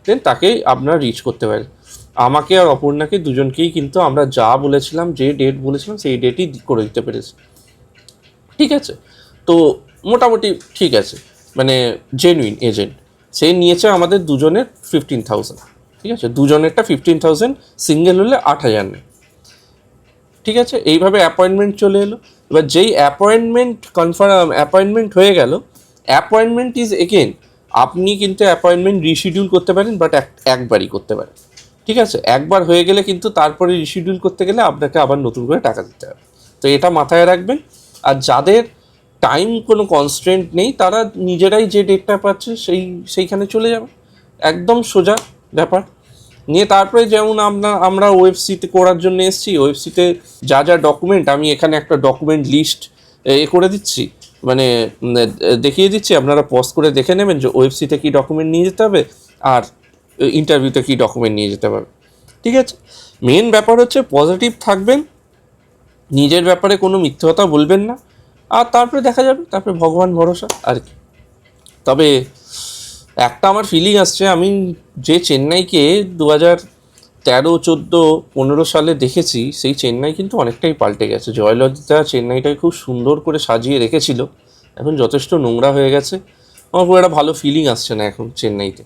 দেন তাকে আপনারা রিচ করতে পারেন। আমাকে আর অপর্ণাকে দুজনকেই কিন্তু আমরা যা বলেছিলাম, যে ডেট বলেছিলাম সেই ডেটই করে দিতে পেরেছি, ঠিক আছে? তো মোটামুটি ঠিক আছে, মানে জেনুইন এজেন্ট। সে নিয়েছে আমাদের দুজনের 15,000, ঠিক আছে? দুজনেরটা 15,000, সিঙ্গেল হলে 8,000 নেয়, ঠিক আছে? এইভাবে অ্যাপয়েন্টমেন্ট চলে এলো। এবার যেই অ্যাপয়েন্টমেন্ট হয়ে গেল, অ্যাপয়েন্টমেন্ট ইজ এগেন, আপনি কিন্তু অ্যাপয়েন্টমেন্ট রিশিডিউল করতে পারেন, বাট একবারই করতে পারেন, ঠিক আছে? একবার হয়ে গেলে কিন্তু তারপরে রিশিডিউল করতে গেলে আপনাকে আবার নতুন করে টাকা দিতে হবে। তো এটা মাথায় রাখবেন। আর যাদের টাইম কোনো কনস্ট্রেন্ট নেই তারা নিজেরাই যে ডেটটা পাচ্ছে সেইখানে চলে যাবে, একদম সোজা ব্যাপার। নিয়ে তারপরে যেমন আমরা ওয়েবসিতে করার জন্য এসেছি, ওয়েবসিতে যা ডকুমেন্ট, আমি এখানে একটা ডকুমেন্ট লিস্ট করে দিচ্ছি, মানে দেখিয়ে দিচ্ছি, আপনারা পজ করে দেখে নেবেন যে ওয়েবসিতে কী ডকুমেন্ট নিয়ে যেতে হবে আর ইন্টারভিউতে কী ডকুমেন্ট নিয়ে যেতে হবে, ঠিক আছে? মেন ব্যাপার হচ্ছে পজিটিভ থাকবেন, নিজের ব্যাপারে কোনো মিথ্যে কথা বলবেন না, আর তারপরে দেখা যাবে, তারপরে ভগবান ভরসা আর কি। তবে একটা আমার ফিলিং আসছে, আমি যে চেন্নাইকে 2013, 14, 15 সালে দেখেছি সেই চেন্নাই কিন্তু অনেকটাই পাল্টে গেছে। জয়ললিতা চেন্নাইটাকে খুব সুন্দর করে সাজিয়ে রেখেছিল, এখন যথেষ্ট নোংরা হয়ে গেছে। আমার খুব একটা ভালো ফিলিং আসছে না এখন চেন্নাইতে।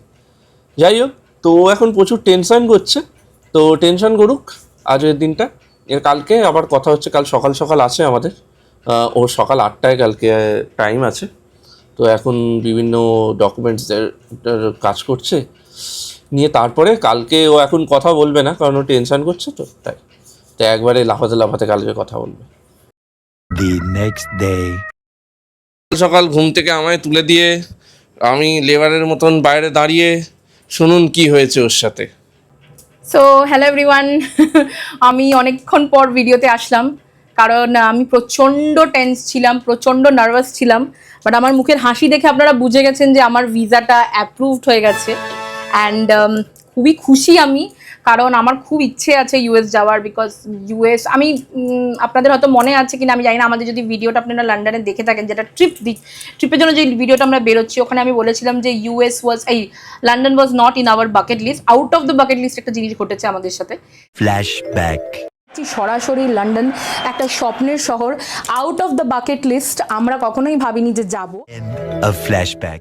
যাই হোক, তো এখন প্রচুর টেনশন করছে, তো টেনশন করুক আজকের দিনটা। কালকে আবার কথা হচ্ছে, কাল সকাল সকাল আছে আমাদের, ও সকাল 8টায় কালকে টাইম আছে। তো এখন বিভিন্ন ডকুমেন্টসদের কাজ করছে নিয়ে, তারপরে কালকে ও এখন কথা বলবে না কারণ ও টেনশন করছে, তাই একবারে লাফাতে কালকে কথা বলবে। The next day. সকাল ঘুম থেকে আমায় তুলে দিয়ে আমি লেবারের মতন বাইরে দাঁড়িয়ে, শুনুন কি হয়েছে ওর সাথে। সো হ্যালো এভরিওয়ান, আমি অনেকক্ষণ পর ভিডিওতে আসলাম, কারণ আমি প্রচণ্ড টেন্স ছিলাম, প্রচণ্ড নার্ভাস ছিলাম। বাট আমার মুখের হাসি দেখে আপনারা বুঝে গেছেন যে আমার ভিসাটা অ্যাপ্রুভড হয়ে গেছে। অ্যান্ড খুবই খুশি আমি, কারণ আমার খুব ইচ্ছে আছে ইউএস যাওয়ার। বিকজ ইউএস আমি আপনাদের হয়তো মনে আছে কিনা আমি জানি না, আমাদের যদি ভিডিওটা আপনারা লন্ডনে দেখে থাকেন, যেটা ট্রিপের জন্য যে ভিডিওটা আমরা বেরোচ্ছি, ওখানে আমি বলেছিলাম যে London was not in our bucket list. Out of the bucket list একটা জিনিস ঘটেছে আমাদের সাথে। Flashback. সরাসরি লন্ডন, একটা স্বপ্নের শহর, out of the bucket list. আমরা কখনোই ভাবিনি যে যাব। A flashback.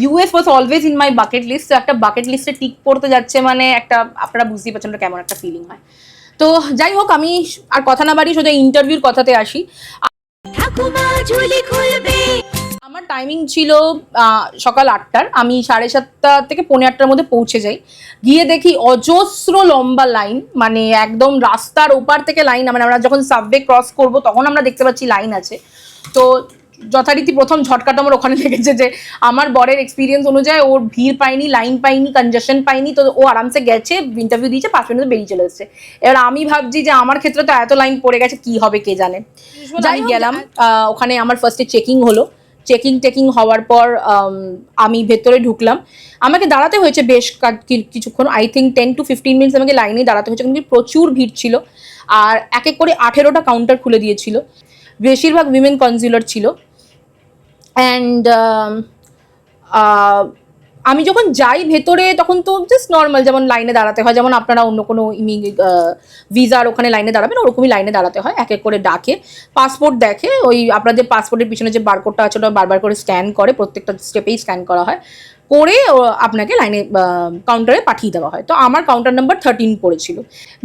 US was always in my bucket list. তো একটা বাকেট লিস্টে টিক পড়তে যাচ্ছে মানে একটা, আপনারা বুঝতেই পারছেন ওটা কেমন একটা ফিলিং হয়। তো যাই হোক, আমি আর কথা না বাড়িয়ে সোজা ইন্টারভিউর কথাতে আসি। আমার টাইমিং ছিল সকাল 8টার। আমি 7:30 থেকে 7:45-8টার মধ্যে পৌঁছে যাই। গিয়ে দেখি অজস্র লম্বা লাইন, মানে একদম রাস্তার ওপার থেকে লাইন। মানে আমরা যখন সাবওয়ে ক্রস করব তখন আমরা দেখতে পাচ্ছি লাইন আছে। তো যথারীতি প্রথম ঝটকাটা আমার ওখানে লেগেছে যে আমার বরের এক্সপিরিয়েন্স অনুযায়ী ওর ভিড় পাইনি, লাইন পাইনি, কনজেশন পাইনি। তো ও আরামসে গেছে, ইন্টারভিউ দিয়েছে, 5 মিনিটে বেরিয়ে চলে এসেছে। এবার আমি ভাবছি যে আমার ক্ষেত্রে তো এত লাইন পড়ে গেছে, কি হবে কে জানে। যাই গেলাম, ওখানে আমার ফার্স্টে চেকিং হলো। চেকিং হওয়ার পর আমি ভেতরে ঢুকলাম। আমাকে দাঁড়াতে হয়েছে বেশ কিছুক্ষণ, আই থিঙ্ক 10 to 15 মিনিটস আমাকে লাইনে দাঁড়াতে হয়েছে, কিন্তু প্রচুর ভিড় ছিল। আর এক এক করে 18টা কাউন্টার খুলে দিয়েছিল, বেশিরভাগ উইমেন কনজিউলার ছিল। অ্যান্ড আমি যখন যাই ভেতরে তখন তো জাস্ট নর্মাল যেমন লাইনে দাঁড়াতে হয়, যেমন আপনারা অন্য কোনো ভিসার ওখানে লাইনে দাঁড়াবেন ওরকমই লাইনে দাঁড়াতে হয়। এক এক করে ডাকে, পাসপোর্ট দেখে, ওই আপনাদের পাসপোর্টের পিছনে যে বারকোডটা আছে ওটা বারবার করে স্ক্যান করে, প্রত্যেকটা স্টেপেই স্ক্যান করা হয়, করে আপনাকে লাইনে কাউন্টারে পাঠিয়ে দেওয়া হয়। তো আমার কাউন্টার নাম্বার 13 পড়েছিল।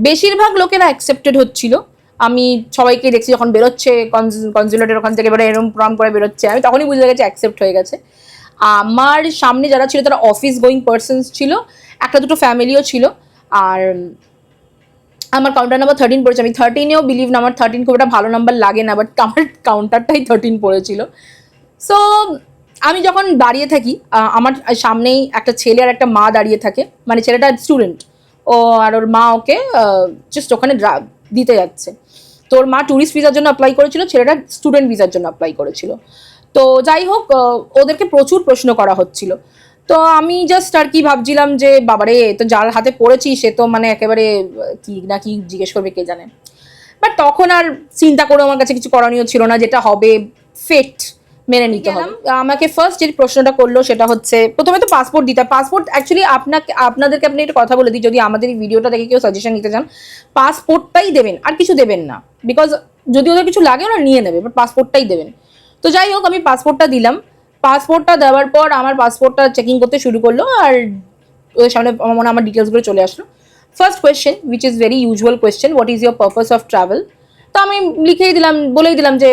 বেশিরভাগ লোকেরা অ্যাকসেপ্টেড হচ্ছিল। আমি সবাইকে দেখছি যখন বেরোচ্ছে কনজুলেটের ওখান থেকে এবারে এরকম প্রম করে বেরোচ্ছে, আমি তখনই বুঝে গেছি অ্যাকসেপ্ট হয়ে গেছে। আমার সামনে যারা ছিল তারা অফিস গোয়িং পার্সনস ছিল, একটা দুটো ফ্যামিলিও ছিল। আর আমার কাউন্টার নাম্বার 13 পড়েছে। আমি 13-এও বিলিভ না, আমার 13 খুব একটা ভালো নাম্বার লাগে না, বাট আমার কাউন্টারটাই 13 পড়েছিল। সো আমি যখন দাঁড়িয়ে থাকি, আমার সামনেই একটা ছেলে আর একটা মা দাঁড়িয়ে থাকে, মানে ছেলেটা স্টুডেন্ট, ও আর ওর মা ওকে জাস্ট ওখানে দিতে যাচ্ছে। তো ওর মা ট্যুরিস্ট ভিসার জন্য অ্যাপ্লাই করেছিল, ছেলেটা স্টুডেন্ট ভিসার জন্য অ্যাপ্লাই করেছিল। তো যাই হোক, ওদেরকে প্রচুর প্রশ্ন করা হচ্ছিল। তো আমি জাস্ট আর কি ভাবছিলাম যে বাবারে, তো যার হাতে পড়েছি সে তো মানে একেবারে কি না কি জিজ্ঞেস করবে কে জানে। বাট তখন আর চিন্তা করে আমার কাছে কিছু করণীয় ছিল না, যেটা হবে ফেট মেনে নিতে হবে। আমাকে ফার্স্ট যে প্রশ্নটা করলো সেটা হচ্ছে, প্রথমে তো পাসপোর্ট দিতে হয়। পাসপোর্ট অ্যাকচুয়ালি আপনাদেরকে আপনি একটা কথা বলে দিই, যদি আমাদের এই ভিডিওটা দেখে কেউ সাজেশন নিতে চান, পাসপোর্টটাই দেবেন, আর কিছু দেবেন না। বিকজ যদি ওদের কিছু লাগে ওরা নিয়ে নেবে, বাট পাসপোর্টটাই দেবেন। তো যাই হোক, আমি পাসপোর্টটা দিলাম। পাসপোর্টটা দেওয়ার পর আমার পাসপোর্টটা চেকিং করতে শুরু করলো, আর ওদের সামনে আমার মনে আমার ডিটেলসগুলো চলে আসলো। First question, which is very usual question, what is your purpose of travel. তো আমি বলেই দিলাম যে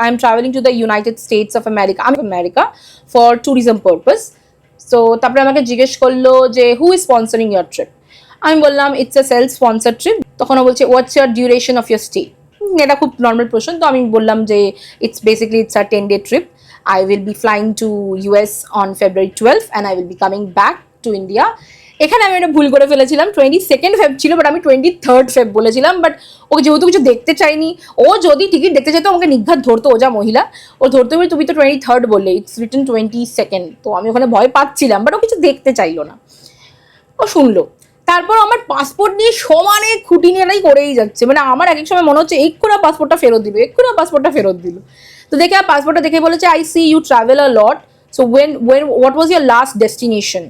I am travelling to the United states of America for tourism purpose. So তারপরে আমাকে জিজ্ঞেস করলো যে who is sponsoring your trip. আমি বললাম it's a self sponsor trip. তখন ও বলছে what's your duration of your stay. এটা খুব নর্মাল প্রশ্ন। তো আমি বললাম যে it's a 10-day trip. I will be flying to US on February 12th and I will be coming back to India. এখানে আমি একটা ভুল করে ফেলেছিলাম, 22nd Feb ছিল, বাট আমি 23rd Feb বলেছিলাম। বাট ও যেহেতু কিছু দেখতে চাইনি, ও যদি টিকিট দেখতে চাইতো আমাকে নিঘাত ধরতো, ও যা মহিলা, ও ধরতে হবে তুমি তো 23rd বললে, ইটস রিটেন 22nd। তো আমি ওখানে ভয় পাচ্ছিলাম, বাট ও কিছু দেখতে চাইলো না, ও শুনলো। তারপর আমার পাসপোর্ট নিয়ে সমানে খুঁটিনাটি করেই যাচ্ছে, মানে আমার এক এক সময় মনে হচ্ছে এক্ষুনি পাসপোর্টটা ফেরত দিল। তো দেখে পাসপোর্টটা দেখে বলেছে I see you travel a lot, so what was your last destination.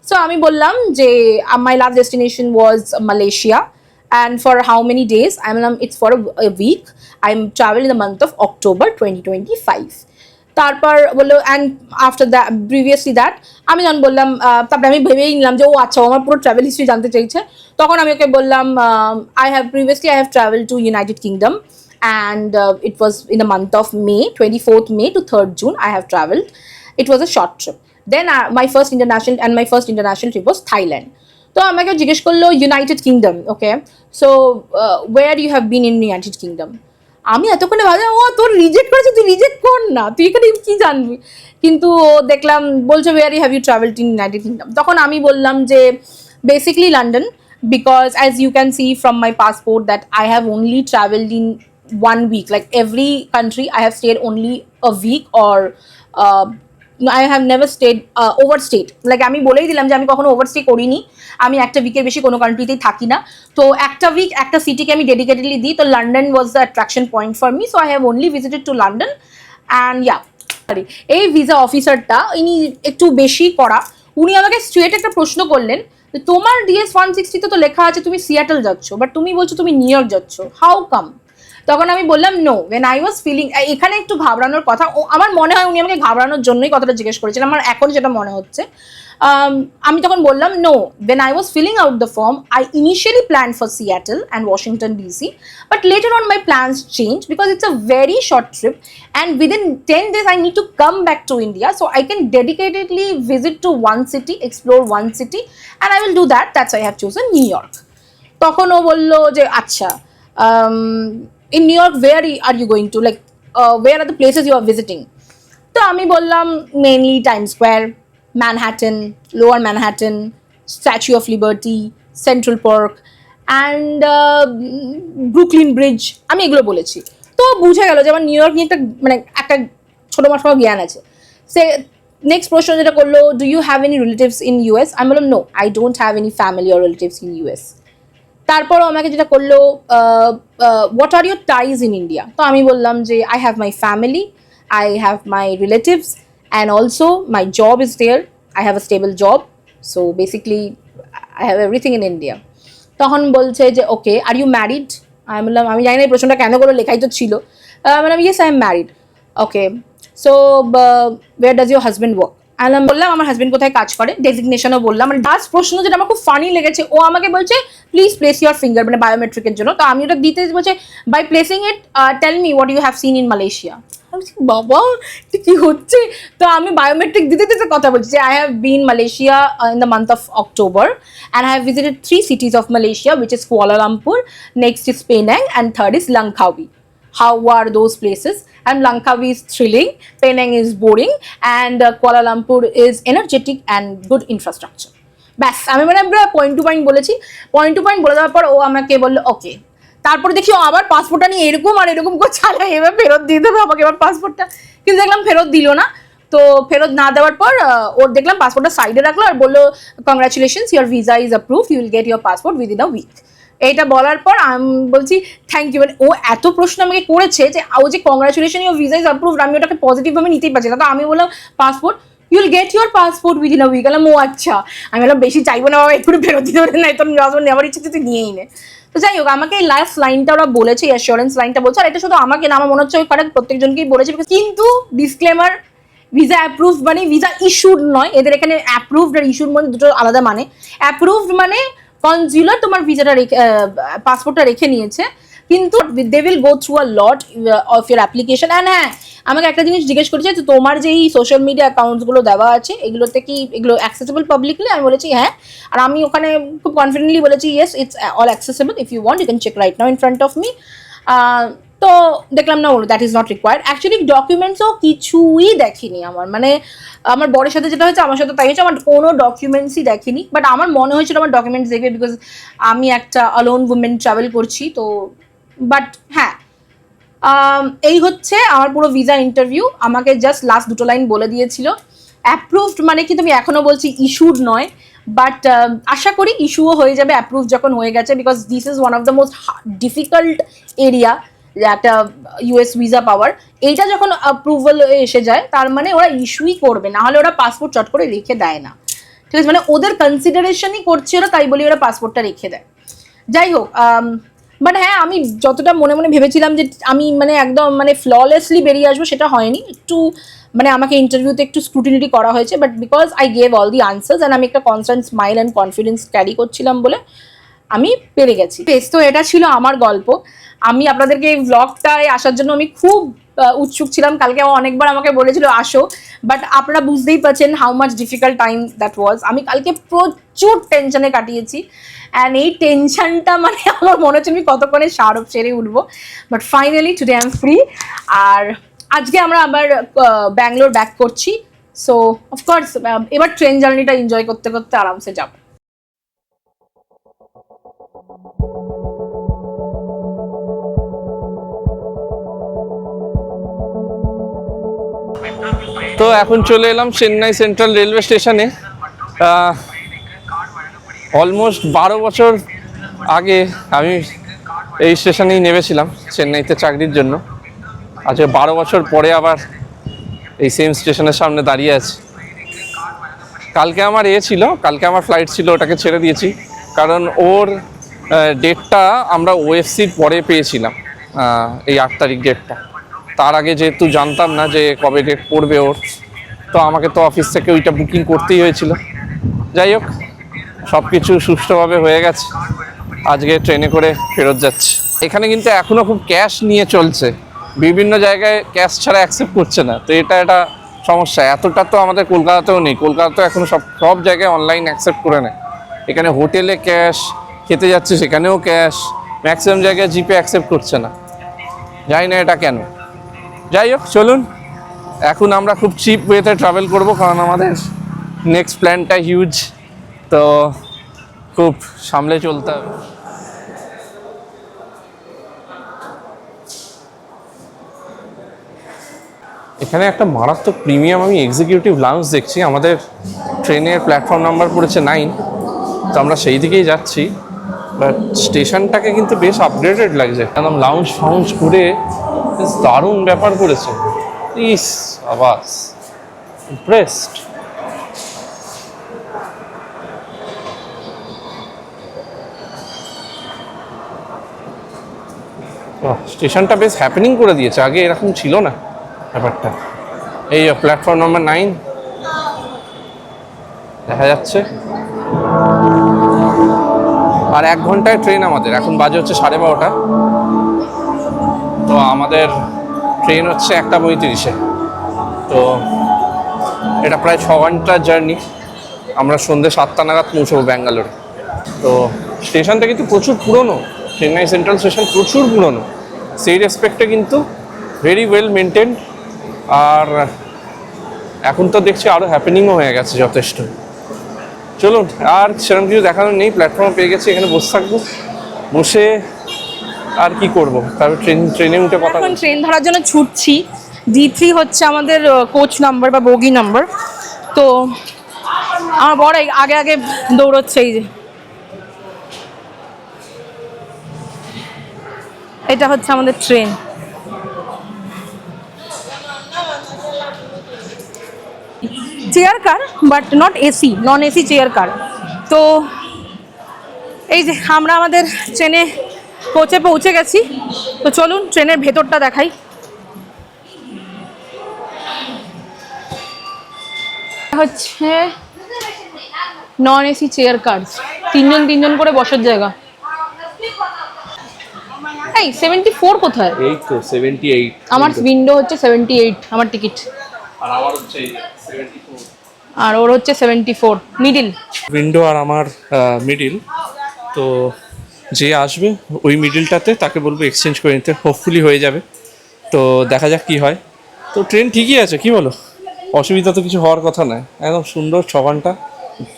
So আমি বললাম যে my last destination was Malaysia, and for how many days. আমি বললাম it's for a week, I am travel in the month of October 2025। তারপর বললো and after that previously that, আমি যখন বললাম, তারপরে আমি ভেবেই নিলাম যে ও আচ্ছা আমার পুরো ট্রাভেল হিস্ট্রি জানতে চাইছে। তখন আমি ওকে বললাম I have traveled to United Kingdom, and it was in the month of May, 24th May to 3rd June I have traveled. It was a short trip. Then my first international trip was Thailand. তো আমাকে জিজ্ঞেস করলো United Kingdom, okay, so where you have been in United Kingdom. আমি এতক্ষণে ভাবলাম ও তোর reject করেছে, তুই রিজেক্ট কর না, তুই এখানে কি জানবি। কিন্তু দেখলাম বলছে where have you travelled in United Kingdom. তখন আমি বললাম যে basically London, because as you can see from my passport that I have only travelled in 1 week. Like every country, I have stayed only a week or no, I have never stayed overstayed. Like আমি বলেই দিলাম যে আমি কখনো overstay করিনি, আমি একটা উইকের বেশি কোনো কান্ট্রিতেই থাকি না। তো একটা উইক একটা সিটিকে আমি ডেডিকেটেডলি দিই। তো London was the attraction point for me, so I have only visited to London and yeah. এই ভিসা অফিসারটা ইনি একটু বেশি করা, উনি আমাকে স্ট্রেট একটা প্রশ্ন করলেন, তোমার DS-160 তো লেখা আছে তুমি সিয়াটল যাচ্ছ, বাট তুমি বলছো তুমি নিউ ইয়র্ক যাচ্ছ, হাউ কাম? তখন আমি বললাম no, when I was filling, এখানে একটু ঘাবড়ানোর কথা, আমার মনে হয় উনি আমাকে ঘাবড়ানোর জন্যই কথাটা জিজ্ঞেস করেছিলেন, আমার এখন যেটা মনে হচ্ছে। আমি তখন বললাম no, when I was filling out the form I initially plan for Seattle and Washington DC, but later on my plans changed because it's a very short trip and within 10 days I need to come back to India, so I can dedicatedly visit to one city, explore one city, and I will do that. That's why I have chosen New York. তখন ও বললো যে আচ্ছা, in New York where are you going to, like where are the places you are visiting? তো আমি বললাম mainly time square, Manhattan, lower Manhattan, statue of liberty, central park and Brooklyn bridge, আমি এগুলো বলেছি। তো বুঝে গেল যে আমার নিউ ইয়র্ক নিয়ে একটা ছোটো মাঠো জ্ঞান আছে। সে নেক্সট প্রশ্ন যেটা করলো, do you have any relatives in US? আমি বললাম no, I don't have any family or relatives in US। তারপরও আমাকে যেটা করলো, what are your ties in India? তো আমি বললাম যে I have my family, I have my relatives, and also my job is there. I have a stable job, so basically I have everything in India. তখন বলছে যে ওকে, are you married? আমি বললাম আমি জানি না এই প্রশ্নটা কেন করলো, লেখাই তো ছিল। বললাম yes I am married. Okay, so where does your husband work? আমি বললাম আমার হাজব্যান্ড কোথায় কাজ করে, ডেজিগনেশনও বললাম। মানে লাস্ট প্রশ্ন যেটা আমার খুব ফানি লেগেছে, ও আমাকে বলছে প্লিজ প্লেস ইউর ফিঙ্গার, মানে বায়োমেট্রিকের জন্য। তো আমি ওটা দিতে বলছে by placing it tell me what you have seen in Malaysia. বাবা কি হচ্ছে? তো আমি বায়োমেট্রিক দিতে দিতে কথা বলছি যে I have been Malaysia in the month of October and I have visited 3 cities of Malaysia, which is Kuala Lumpur, next is Penang, and third is Langkawi. How are those places? And Langkawi is thrilling, Penang is boring, and Kuala Lumpur is energetic and good infrastructure. ব্যাস আমি মানে point two point বলেছি। Point two point বলে দেওয়ার পর ও আমাকে বললো ওকে। তারপরে দেখি ও আবার পাসপোর্টটা নিয়ে এরকম আর এরকম করে চালা, এবার ফেরত দিয়ে দেবে আমাকে এবার পাসপোর্টটা, কিন্তু দেখলাম ফেরত দিল না। তো ফেরত না দেওয়ার পর ওর দেখলাম পাসপোর্টটা সাইডে রাখলো আর বললো congratulations, your visa is approve, you will get your passport within a week. এইটা বলার পর আমি বলছি থ্যাংক ইউ। মানে ও এত প্রশ্ন আমাকে করেছে যে ও যে congratulation your visa is approved, আমি ওটাকে পজিটিভভাবে নিতেই পারছি না। তো আমি বললাম passport, you will get your passport within a week. ও আচ্ছা। আমি বললাম বেশি চাইবো না বাবা, একটু ফেরত দিতে পারে, নাই তোর পাসপোর্ট নেওয়ার ইচ্ছে তুই নিয়েই নে। তো যাই হোক, আমাকে এই লাস্ট লাইনটা ওরা বলেছে, অ্যাসিওরেন্স লাইনটা বলছে, আর এটা শুধু আমাকে না, আমার মনে হচ্ছে ওই কারণে প্রত্যেকজনকেই বলেছে। কিন্তু ডিসক্লেমার, ভিসা অ্যাপ্রুভড মানে ভিসা ইস্যুড নয়। এদের এখানে অ্যাপ্রুভড আর ইস্যুড মানে দুটো আলাদা। মানে অ্যাপ্রুভড মানে কনজিউলার তোমার ভিসাটা রেখে, পাসপোর্টটা রেখে নিয়েছে, কিন্তু they will go through a lot of your application. And হ্যাঁ, আমাকে একটা জিনিস জিজ্ঞেস করেছে যে তোমার যে এই সোশ্যাল মিডিয়া অ্যাকাউন্টসগুলো দেওয়া আছে এগুলোতে কি এগুলো অ্যাক্সেসেবল পাবলিকলি? আমি বলেছি হ্যাঁ, আর আমি ওখানে খুব কনফিডেন্টলি বলেছি yes it's all accessible, if you want you can check right now in front of me. তো দেখলাম না, that is not required. Actually ডকুমেন্টসও কিছুই দেখিনি আমার, মানে আমার বরের সাথে যেটা হয়েছে আমার সাথে তাই হয়েছে, আমার কোনো ডকুমেন্টসই দেখিনি। বাট আমার মনে হয়েছিল আমার ডকুমেন্টস দেখবে, বিকজ আমি একটা অলোন উইমেন ট্রাভেল করছি। তো বাট হ্যাঁ, এই হচ্ছে আমার পুরো ভিসা ইন্টারভিউ। আমাকে জাস্ট লাস্ট দুটো লাইন বলে দিয়েছিল অ্যাপ্রুভড মানে কি, তুমি এখনও বলছি ইস্যুড নয়, বাট আশা করি ইস্যুও হয়ে যাবে অ্যাপ্রুভ যখন হয়ে গেছে, because this is one of the most difficult area একটা US ভিসা পাওয়ার। এইটা যখন অ্যাপ্রুভাল এসে যায় তার মানে ওরা ইস্যুই করবে, না হলে ওরা পাসপোর্ট চট করে রেখে দেয় না। ঠিক আছে, মানে ওদের কনসিডারেশনই করছে ওরা, তাই বলি ওরা পাসপোর্টটা রেখে দেয়। যাই হোক, বাট হ্যাঁ, আমি যতটা মনে মনে ভেবেছিলাম যে আমি মানে একদম মানে ফ্ললেসলি বেরিয়ে আসবো, সেটা হয়নি। একটু মানে আমাকে ইন্টারভিউতে একটু স্ক্রুটিনিটি করা হয়েছে, but because I gave all the answers and আমি একটা constant smile and confidence carry করছিলাম বলে আমি পেরে গেছি। বেশ, তো এটা ছিল আমার গল্প। আমি আপনাদেরকে এই ব্লগটায় আসার জন্য আমি খুব উৎসুক ছিলাম। কালকে অনেকবার আমাকে বলেছিল আসো, বাট আপনারা বুঝতেই পারছেন how much difficult time that was. আমি কালকে প্রচুর টেনশনে কাটিয়েছি, অ্যান্ড এই টেনশনটা মানে আমার মনে হচ্ছে আমি কতক্ষণে সারপ সেরে উঠবো। But finally today I am free. আর আজকে আমরা আবার ব্যাঙ্গালোর ব্যাক করছি। সো অফকোর্স এবার ট্রেন জার্নিটা এনজয় করতে করতে আরামসে যাবো। তো এখন চলে এলাম চেন্নাই সেন্ট্রাল রেলওয়ে স্টেশনে। অলমোস্ট 12 বছর আগে আমি এই স্টেশনেই নেমেছিলাম চেন্নাইতে চাকরির জন্য। আজকে 12 বছর পরে আবার এই সেম স্টেশনের সামনে দাঁড়িয়ে আছি। কালকে আমার কালকে আমার ফ্লাইট ছিল, ওটাকে ছেড়ে দিয়েছি কারণ ওর ডেটটা আমরা ওএফসির পরে পেয়েছিলাম, এই 8 তারিখ ডেটটা। তার আগে যেহেতু জানতাম না যে কবে ডেট পড়বে ওর, তো আমাকে তো অফিস থেকে ওইটা বুকিং করতেই হয়েছিল। যাই হোক, সব কিছু সুষ্ঠুভাবে হয়ে গেছে। আজকে ট্রেনে করে ফেরত যাচ্ছি। এখানে কিন্তু এখনও খুব ক্যাশ নিয়ে চলছে, বিভিন্ন জায়গায় ক্যাশ ছাড়া অ্যাকসেপ্ট করছে না। তো এটা একটা সমস্যা। এতটা তো আমাদের কলকাতাতেও নেই, কলকাতাতেও এখন সব জায়গায় অনলাইন অ্যাকসেপ্ট করে নেয়। এখানে হোটেলে ক্যাশ, খেতে যাচ্ছে সেখানেও ক্যাশ, ম্যাক্সিমাম জায়গায় জিপে অ্যাকসেপ্ট করছে না। জানি না এটা কেন। যাই হোক, চলুন এখন আমরা খুব চিপ ওয়েতে ট্রাভেল করব, কারণ আমাদের নেক্সট প্ল্যানটা হিউজ, তো খুব সামলে চলতে হবে। এখানে একটা মারাত্মক প্রিমিয়াম আমি এক্সিকিউটিভ লাউঞ্জ দেখছি। আমাদের ট্রেনের প্ল্যাটফর্ম নাম্বার পড়েছে 9, তো আমরা সেই দিকেই যাচ্ছি। বাট স্টেশনটাকে কিন্তু বেশ আপগ্রেডেড লাগছে, একদম লাউঞ্জ ফাউঞ্জ করে বেশ দারুণ ব্যাপার করেছে। ইস আবাস, ইমপ্রেসড। স্টেশনটা বেশ হ্যাপেনিং করে দিয়েছে, আগে এরকম ছিল না ব্যাপারটা। এই প্ল্যাটফর্ম নাম্বার 9 দেখা যাচ্ছে। আর 1 ঘন্টায় ট্রেন আমাদের, এখন বাজে হচ্ছে 12:30। তো আমাদের ট্রেন হচ্ছে 1:35-এ। তো এটা প্রায় 6 ঘন্টার জার্নি। আমরা সন্ধ্যে 7টা নাগাদ পৌঁছবো ব্যাঙ্গালোরে। তো স্টেশনটা কিন্তু প্রচুর পুরনো, চেন্নাই সেন্ট্রাল স্টেশন প্রচুর পুরনো। সেই রেসপেক্টে কিন্তু ভেরি ওয়েল মেনটেন্ড। আর এখন তো দেখছি আরও হ্যাপেনিংও হয়ে গেছে যথেষ্ট। চলুন, আর সেরকম কিছু দেখানোর নেই। প্ল্যাটফর্মে পেয়ে গেছি, এখানে বসে থাকবো। বসে আর কি করব, তারপর ট্রেনে উঠে কথা। এখন ট্রেন ধরার জন্য ছুটছি। D3 হচ্ছে আমাদের কোচ নাম্বার বা বগি নাম্বার। তো আমার বড় আগে আগে দৌড়চ্ছে। এই যে এটা হচ্ছে আমাদের train. Chair car, but not AC, non AC chair car. তো এই যে আমরা আমাদের ট্রেনে কোচে পৌঁছে গেছি। তো চলুন ট্রেনের ভেতরটা দেখাই। হচ্ছে নন এসি চেয়ার কার, 3 করে বসার জায়গা। এই 74 কোথায়? এই তো 78। আমার উইন্ডো হচ্ছে 78, আমার টিকিট। আর আমার হচ্ছে 74। আর ওর হচ্ছে 74, মিডিল। উইন্ডো আর আমার মিডিল। তো যে আসবে ওই মিডিলটাতে তাকে বলবো এক্সচেঞ্জ করে নিতে, হোপফুলি হয়ে যাবে। তো দেখা যাক কি হয়। তো ট্রেন ঠিকই আছে, কি বলো? অসুবিধা তো কিছু হওয়ার কথা নয়, একদম সুন্দর 6 ঘন্টা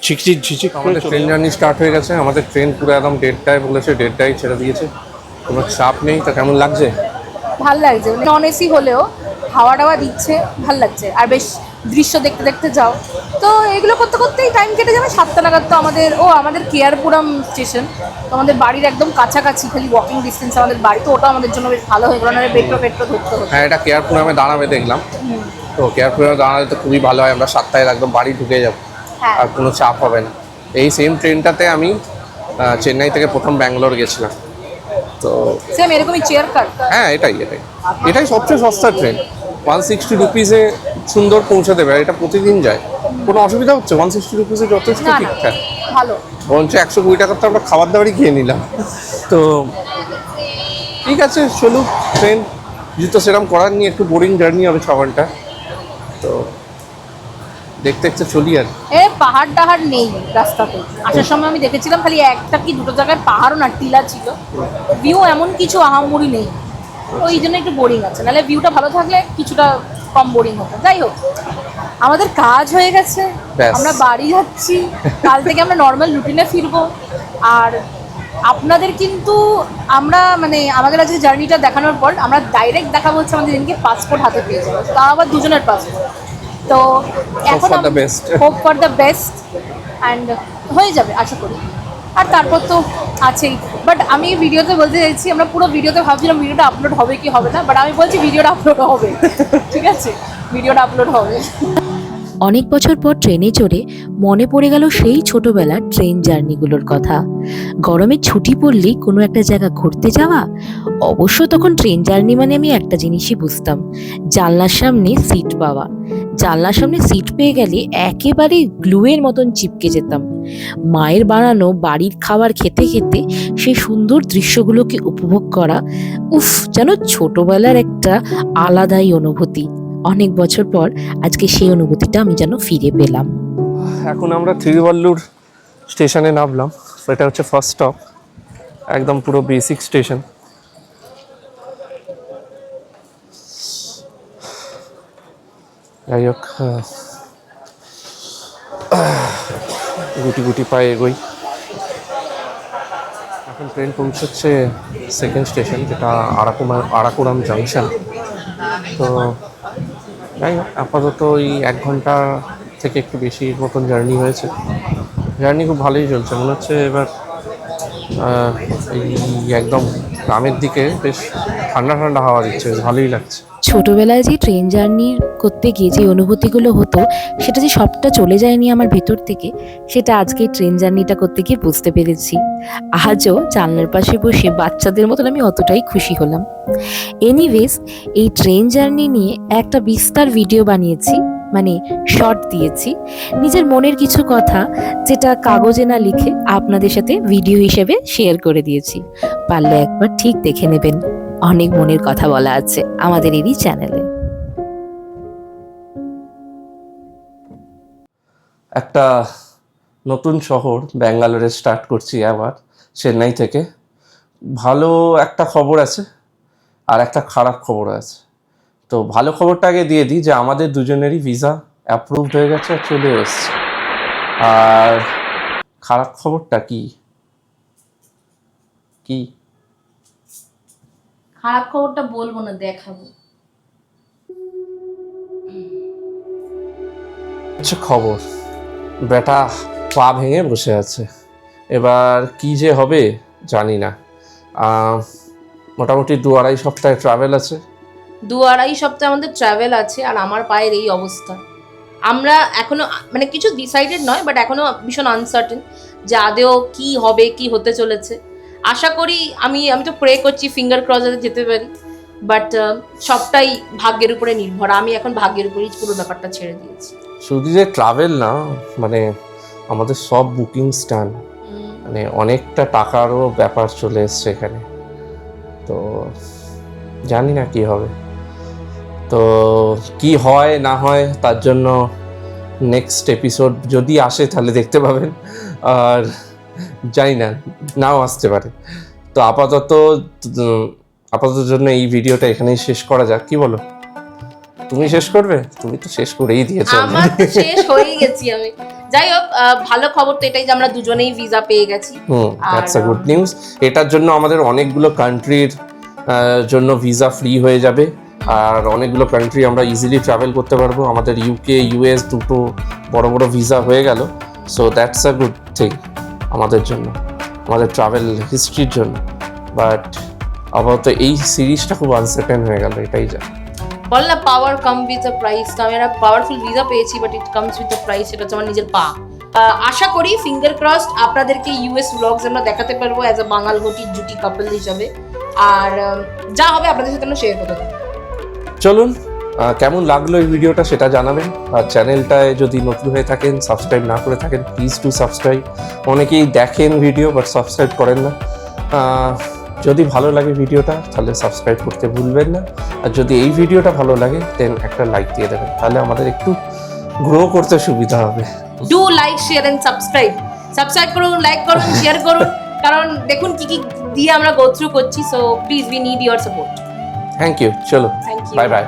ঝিকঝিক ঝিকঝিক। আমাদের ট্রেন জার্নি স্টার্ট হয়ে গেছে। আমাদের ট্রেন পুরো একদম 1:30 বলেছে, 1:30 ছেড়ে দিয়েছে। কোনো চাপ নেই। তো কেমন লাগছে? ভাল লাগছে, নন এসি হলেও হাওয়া টাওয়া দিচ্ছে, ভাল লাগছে। আর বেশ দৃশ্য দেখতে দেখতে যাও। তো এগুলো করতে করতেই টাইম কেটে যাবে। 7টা নাগাদ তো আমাদের কেয়ারপুরম স্টেশন, তো আমাদের বাড়ির একদম কাছাকাছি, খালি ওয়াকিং ডিস্টেন্স আমাদের বাড়ি। তো ওটা আমাদের জন্য বেশ ভালো হয়ে গেল, না মেট্রো ধরতে হতো। হ্যাঁ, এটা কেয়ারপুরমে দাঁড়াবে দেখলাম। তো কেয়ারপুরমে দাঁড়ালে তো খুবই ভালো হয়, আমরা 7টায় একদম বাড়ি ঢুকে যাবো, হ্যাঁ। আর কোনো চাপ হবে না। এই সেম ট্রেনটাতে আমি চেন্নাই থেকে প্রথম ব্যাঙ্গালোর গেছিলাম। তো সেম এরকমই চেয়ার কার। হ্যাঁ, এটাই সবচেয়ে সস্তা ট্রেন। 160 রুপিসে সুন্দর পৌঁছে দেবে। আর এটা প্রতিদিন যায়, কোনো অসুবিধা হচ্ছে? 160 রুপিসে যথেষ্ট না, ঠিকঠাক। ভালো। বরঞ্চ 120 টাকার তো আমরা খাবার দাবারই খেয়ে নিলাম। তো ঠিক আছে, চলুক ট্রেন। যেহেতু সেরকম করার নিয়ে একটু বোরিং জার্নি হবে 6 ঘন্টা। তো দেখতে দেখতে চলি। আর পাহাড় টাহাড় নেই রাস্তাতে। আসার সময় আমি দেখেছিলাম খালি একটা কি দুটো জায়গায় পাহাড়ও না, টিলা ছিল। ভিউ এমন কিছু আহামরি নেই, ওই জন্য একটু বোরিং আছে। নাহলে ভিউটা ভালো থাকলে কিছুটা কম বোরিং হতো। যাই হোক, আমাদের কাজ হয়ে গেছে, আমরা বাড়ি যাচ্ছি। কাল থেকে আমরা নর্মাল রুটিনে ফিরবো। আর আপনাদের কিন্তু আমাদের আজকে জার্নিটা দেখানোর পর আমরা ডাইরেক্ট দেখাবো হচ্ছে আমাদের দিনকে পাসপোর্ট হাতে পেয়ে যাবো, তা আবার দুজনের পাসপোর্ট। তো for the best. Hope for the best and হয়ে যাবে আশা করি। আর তারপর তো আছেই, বাট আমি ভিডিওতে বলতে চাইছি, আমরা পুরো ভিডিওতে ভাবছিলাম ভিডিওটা আপলোড হবে কি হবে না, বাট আমি বলছি ভিডিওটা আপলোড হবে, ঠিক আছে, ভিডিওটা আপলোড হবে। অনেক বছর পর ট্রেনে চড়ে মনে পড়ে গেল সেই ছোটবেলার ট্রেন জার্নিগুলোর কথা। গরমের ছুটি পড়লেই কোনো একটা জায়গা ঘুরতে যাওয়া। অবশ্য তখন ট্রেন জার্নি মানে আমি একটা জিনিসই বুঝতাম, জানলার সামনে সিট পাওয়া। জানলার সামনে সিট পেয়ে গেলে একেবারে গ্লুয়ের মতন চিপকে যেতাম। মায়ের বানানো বাড়ির খাবার খেতে খেতে সেই সুন্দর দৃশ্যগুলোকে উপভোগ করা, উফ, যেন ছোটবেলার একটা আলাদাই অনুভূতি। অনেক বছর পর আজকে সেই অনুভূতিটা আমি যেন ফিরে পেলাম। এখন আমরা থিরুভাল্লুর স্টেশনে নামলাম। এটা হচ্ছে ফার্স্ট স্টপ, একদম পুরো বেসিক স্টেশন। যাই হোক, গুটি গুটি পায়ে এগোই। এখন ট্রেন পৌঁছচ্ছে সেকেন্ড স্টেশন, যেটা আরাকুরাম জাংশন। তো যাই হোক, আপাতত ওই 1 ঘন্টা থেকে একটু বেশি মতন জার্নি হয়েছে। জার্নি খুব ভালোই চলছে, মনে হচ্ছে এবার এই একদম গ্রামের দিকে বেশ ঠান্ডা ঠান্ডা হাওয়া দিচ্ছে, বেশ ভালোই লাগছে। ছোটবেলায় যে ট্রেন জার্নি করতে গিয়ে যে অনুভূতিগুলো হতো, সেটা যে সবটা চলে যায়নি আমার ভেতর থেকে, সেটা আজকে ট্রেন জার্নিটা করতে গিয়ে বুঝতে পেরেছি। আজও জানলার পাশে বসে বাচ্চাদের মতন আমি অতটাই খুশি হলাম। এনিওয়েজ, এই ট্রেন জার্নি নিয়ে একটা বিস্তার ভিডিও বানিয়েছি, মানে শর্ট দিয়েছি, নিজের মনের কিছু কথা যেটা কাগজে না লিখে আপনাদের সাথে ভিডিও হিসেবে শেয়ার করে দিয়েছি। পারলে একবার ঠিক দেখে নেবেন, অনেক মনের কথা বলা আছে আমাদের এই চ্যানেলে। একটা নতুন শহর ব্যাঙ্গালোরে স্টার্ট করছি আবার, চেন্নাই থেকে। ভালো একটা খবর আছে আর একটা খারাপ খবর আছে। তো ভালো খবরটা আগে দিয়ে দিই যে আমাদের দুজনেরই ভিসা অ্যাপ্রুভড হয়ে গেছে, চলে এসছে। আর খারাপ খবরটা কি কি খারাপ খবরটা বলবো না, দেখাবো। হচ্ছে খবর, বেটা পা ভেঙে বসে আছে। এবার কি যে হবে জানি না। মোটামুটি 2-2.5 সপ্তাহে ট্রাভেল আছে। 2-2.5 সপ্তাহ আমাদের ট্রাভেল আছে, আর আমার পায়ের এই অবস্থা। আমরা এখনো মানে কিছু ডিসাইডেড নয়, বাট এখনো ভীষণ আনসার্টেন যে আদেও কি হবে, কি হতে চলেছে। আশা করি, আমি তো প্রে করছি ফিঙ্গার ক্রস যাতে যেতে পারি, বাট সবটাই ভাগ্যের উপরে নির্ভর। আমি এখন ভাগ্যের উপরেই পুরো ব্যাপারটা ছেড়ে দিয়েছি। শুধু যে ট্রাভেল না, মানে আমাদের সব বুকিং স্টান, মানে অনেকটা টাকারও ব্যাপার চলে এসছে এখানে। তো জানি না কি হবে। তো কি হয় না হয় তার জন্য নেক্সট এপিসোড যদি আসে তাহলে দেখতে পাবেন, আর জানি না, নাও আসতে পারে। তো আপাতত জন্য এই ভিডিওটা এখানেই শেষ করা যাক, কি বলো? তুমি শেষ করবে? তুমি তো শেষ করেই দিয়েছো। আমার তো শেষ হয়ে গেছি আমি। যাই হোক, ভালো খবর তো এটাই যে আমরা দুজনেই ভিসা পেয়ে গেছি। That's a good news. এটার জন্য আমাদের অনেকগুলো কান্ট্রির জন্য ভিসা ফ্রি হয়ে যাবে, আর অনেকগুলো কান্ট্রি আমরা ইজিলি ট্রাভেল করতে পারবো। আমাদের ইউকে, ইউএস দুটো বড় বড় ভিসা হয়ে গেল। So that's a good thing আমাদের জন্য, আমাদের ট্রাভেল হিস্ট্রির জন্য। বাট আপাতত এই সিরিজটা খুব আনসার্টেন হয়ে গেল, এটাই যা। বল না, পাওয়ার কাম উইথ আ প্রাইস। তো আমি একটা পাওয়ারফুল ভিসা পেয়েছি, but it comes with a price. সেটা হচ্ছে আমার নিজের পা। আশা করি, ফিঙ্গার ক্রসড, আপনাদেরকে ইউএস ব্লগস আমরা দেখাতে পারবো অ্যাজ আ বাঙাল ঘটির জুটি কাপল হিসাবে। আর যা হবে আপনাদের সাথে আমরা শেয়ার করতে থাকবো। চলুন, কেমন লাগলো এই ভিডিওটা সেটা জানাবেন। আর চ্যানেলটায় যদি নতুন হয়ে থাকেন, সাবস্ক্রাইব না করে থাকেন, প্লিজ টু সাবস্ক্রাইব। অনেকেই দেখেন ভিডিও বাট সাবস্ক্রাইব করেন না। যদি ভালো লাগে ভিডিওটা তাহলে সাবস্ক্রাইব করতে ভুলবেন না। আর যদি এই ভিডিওটা ভালো লাগে দেন একটা লাইক দিয়ে দেবেন, তাহলে আমাদের একটু গ্রো করতে সুবিধা হবে। Do like, share and subscribe. Subscribe করুন, লাইক করুন, শেয়ার করুন, কারণ দেখুন কি কি দিয়ে আমরা গো থ্রু করছি। So please, we need your support. Thank you. চলো, Thank you. Bye by.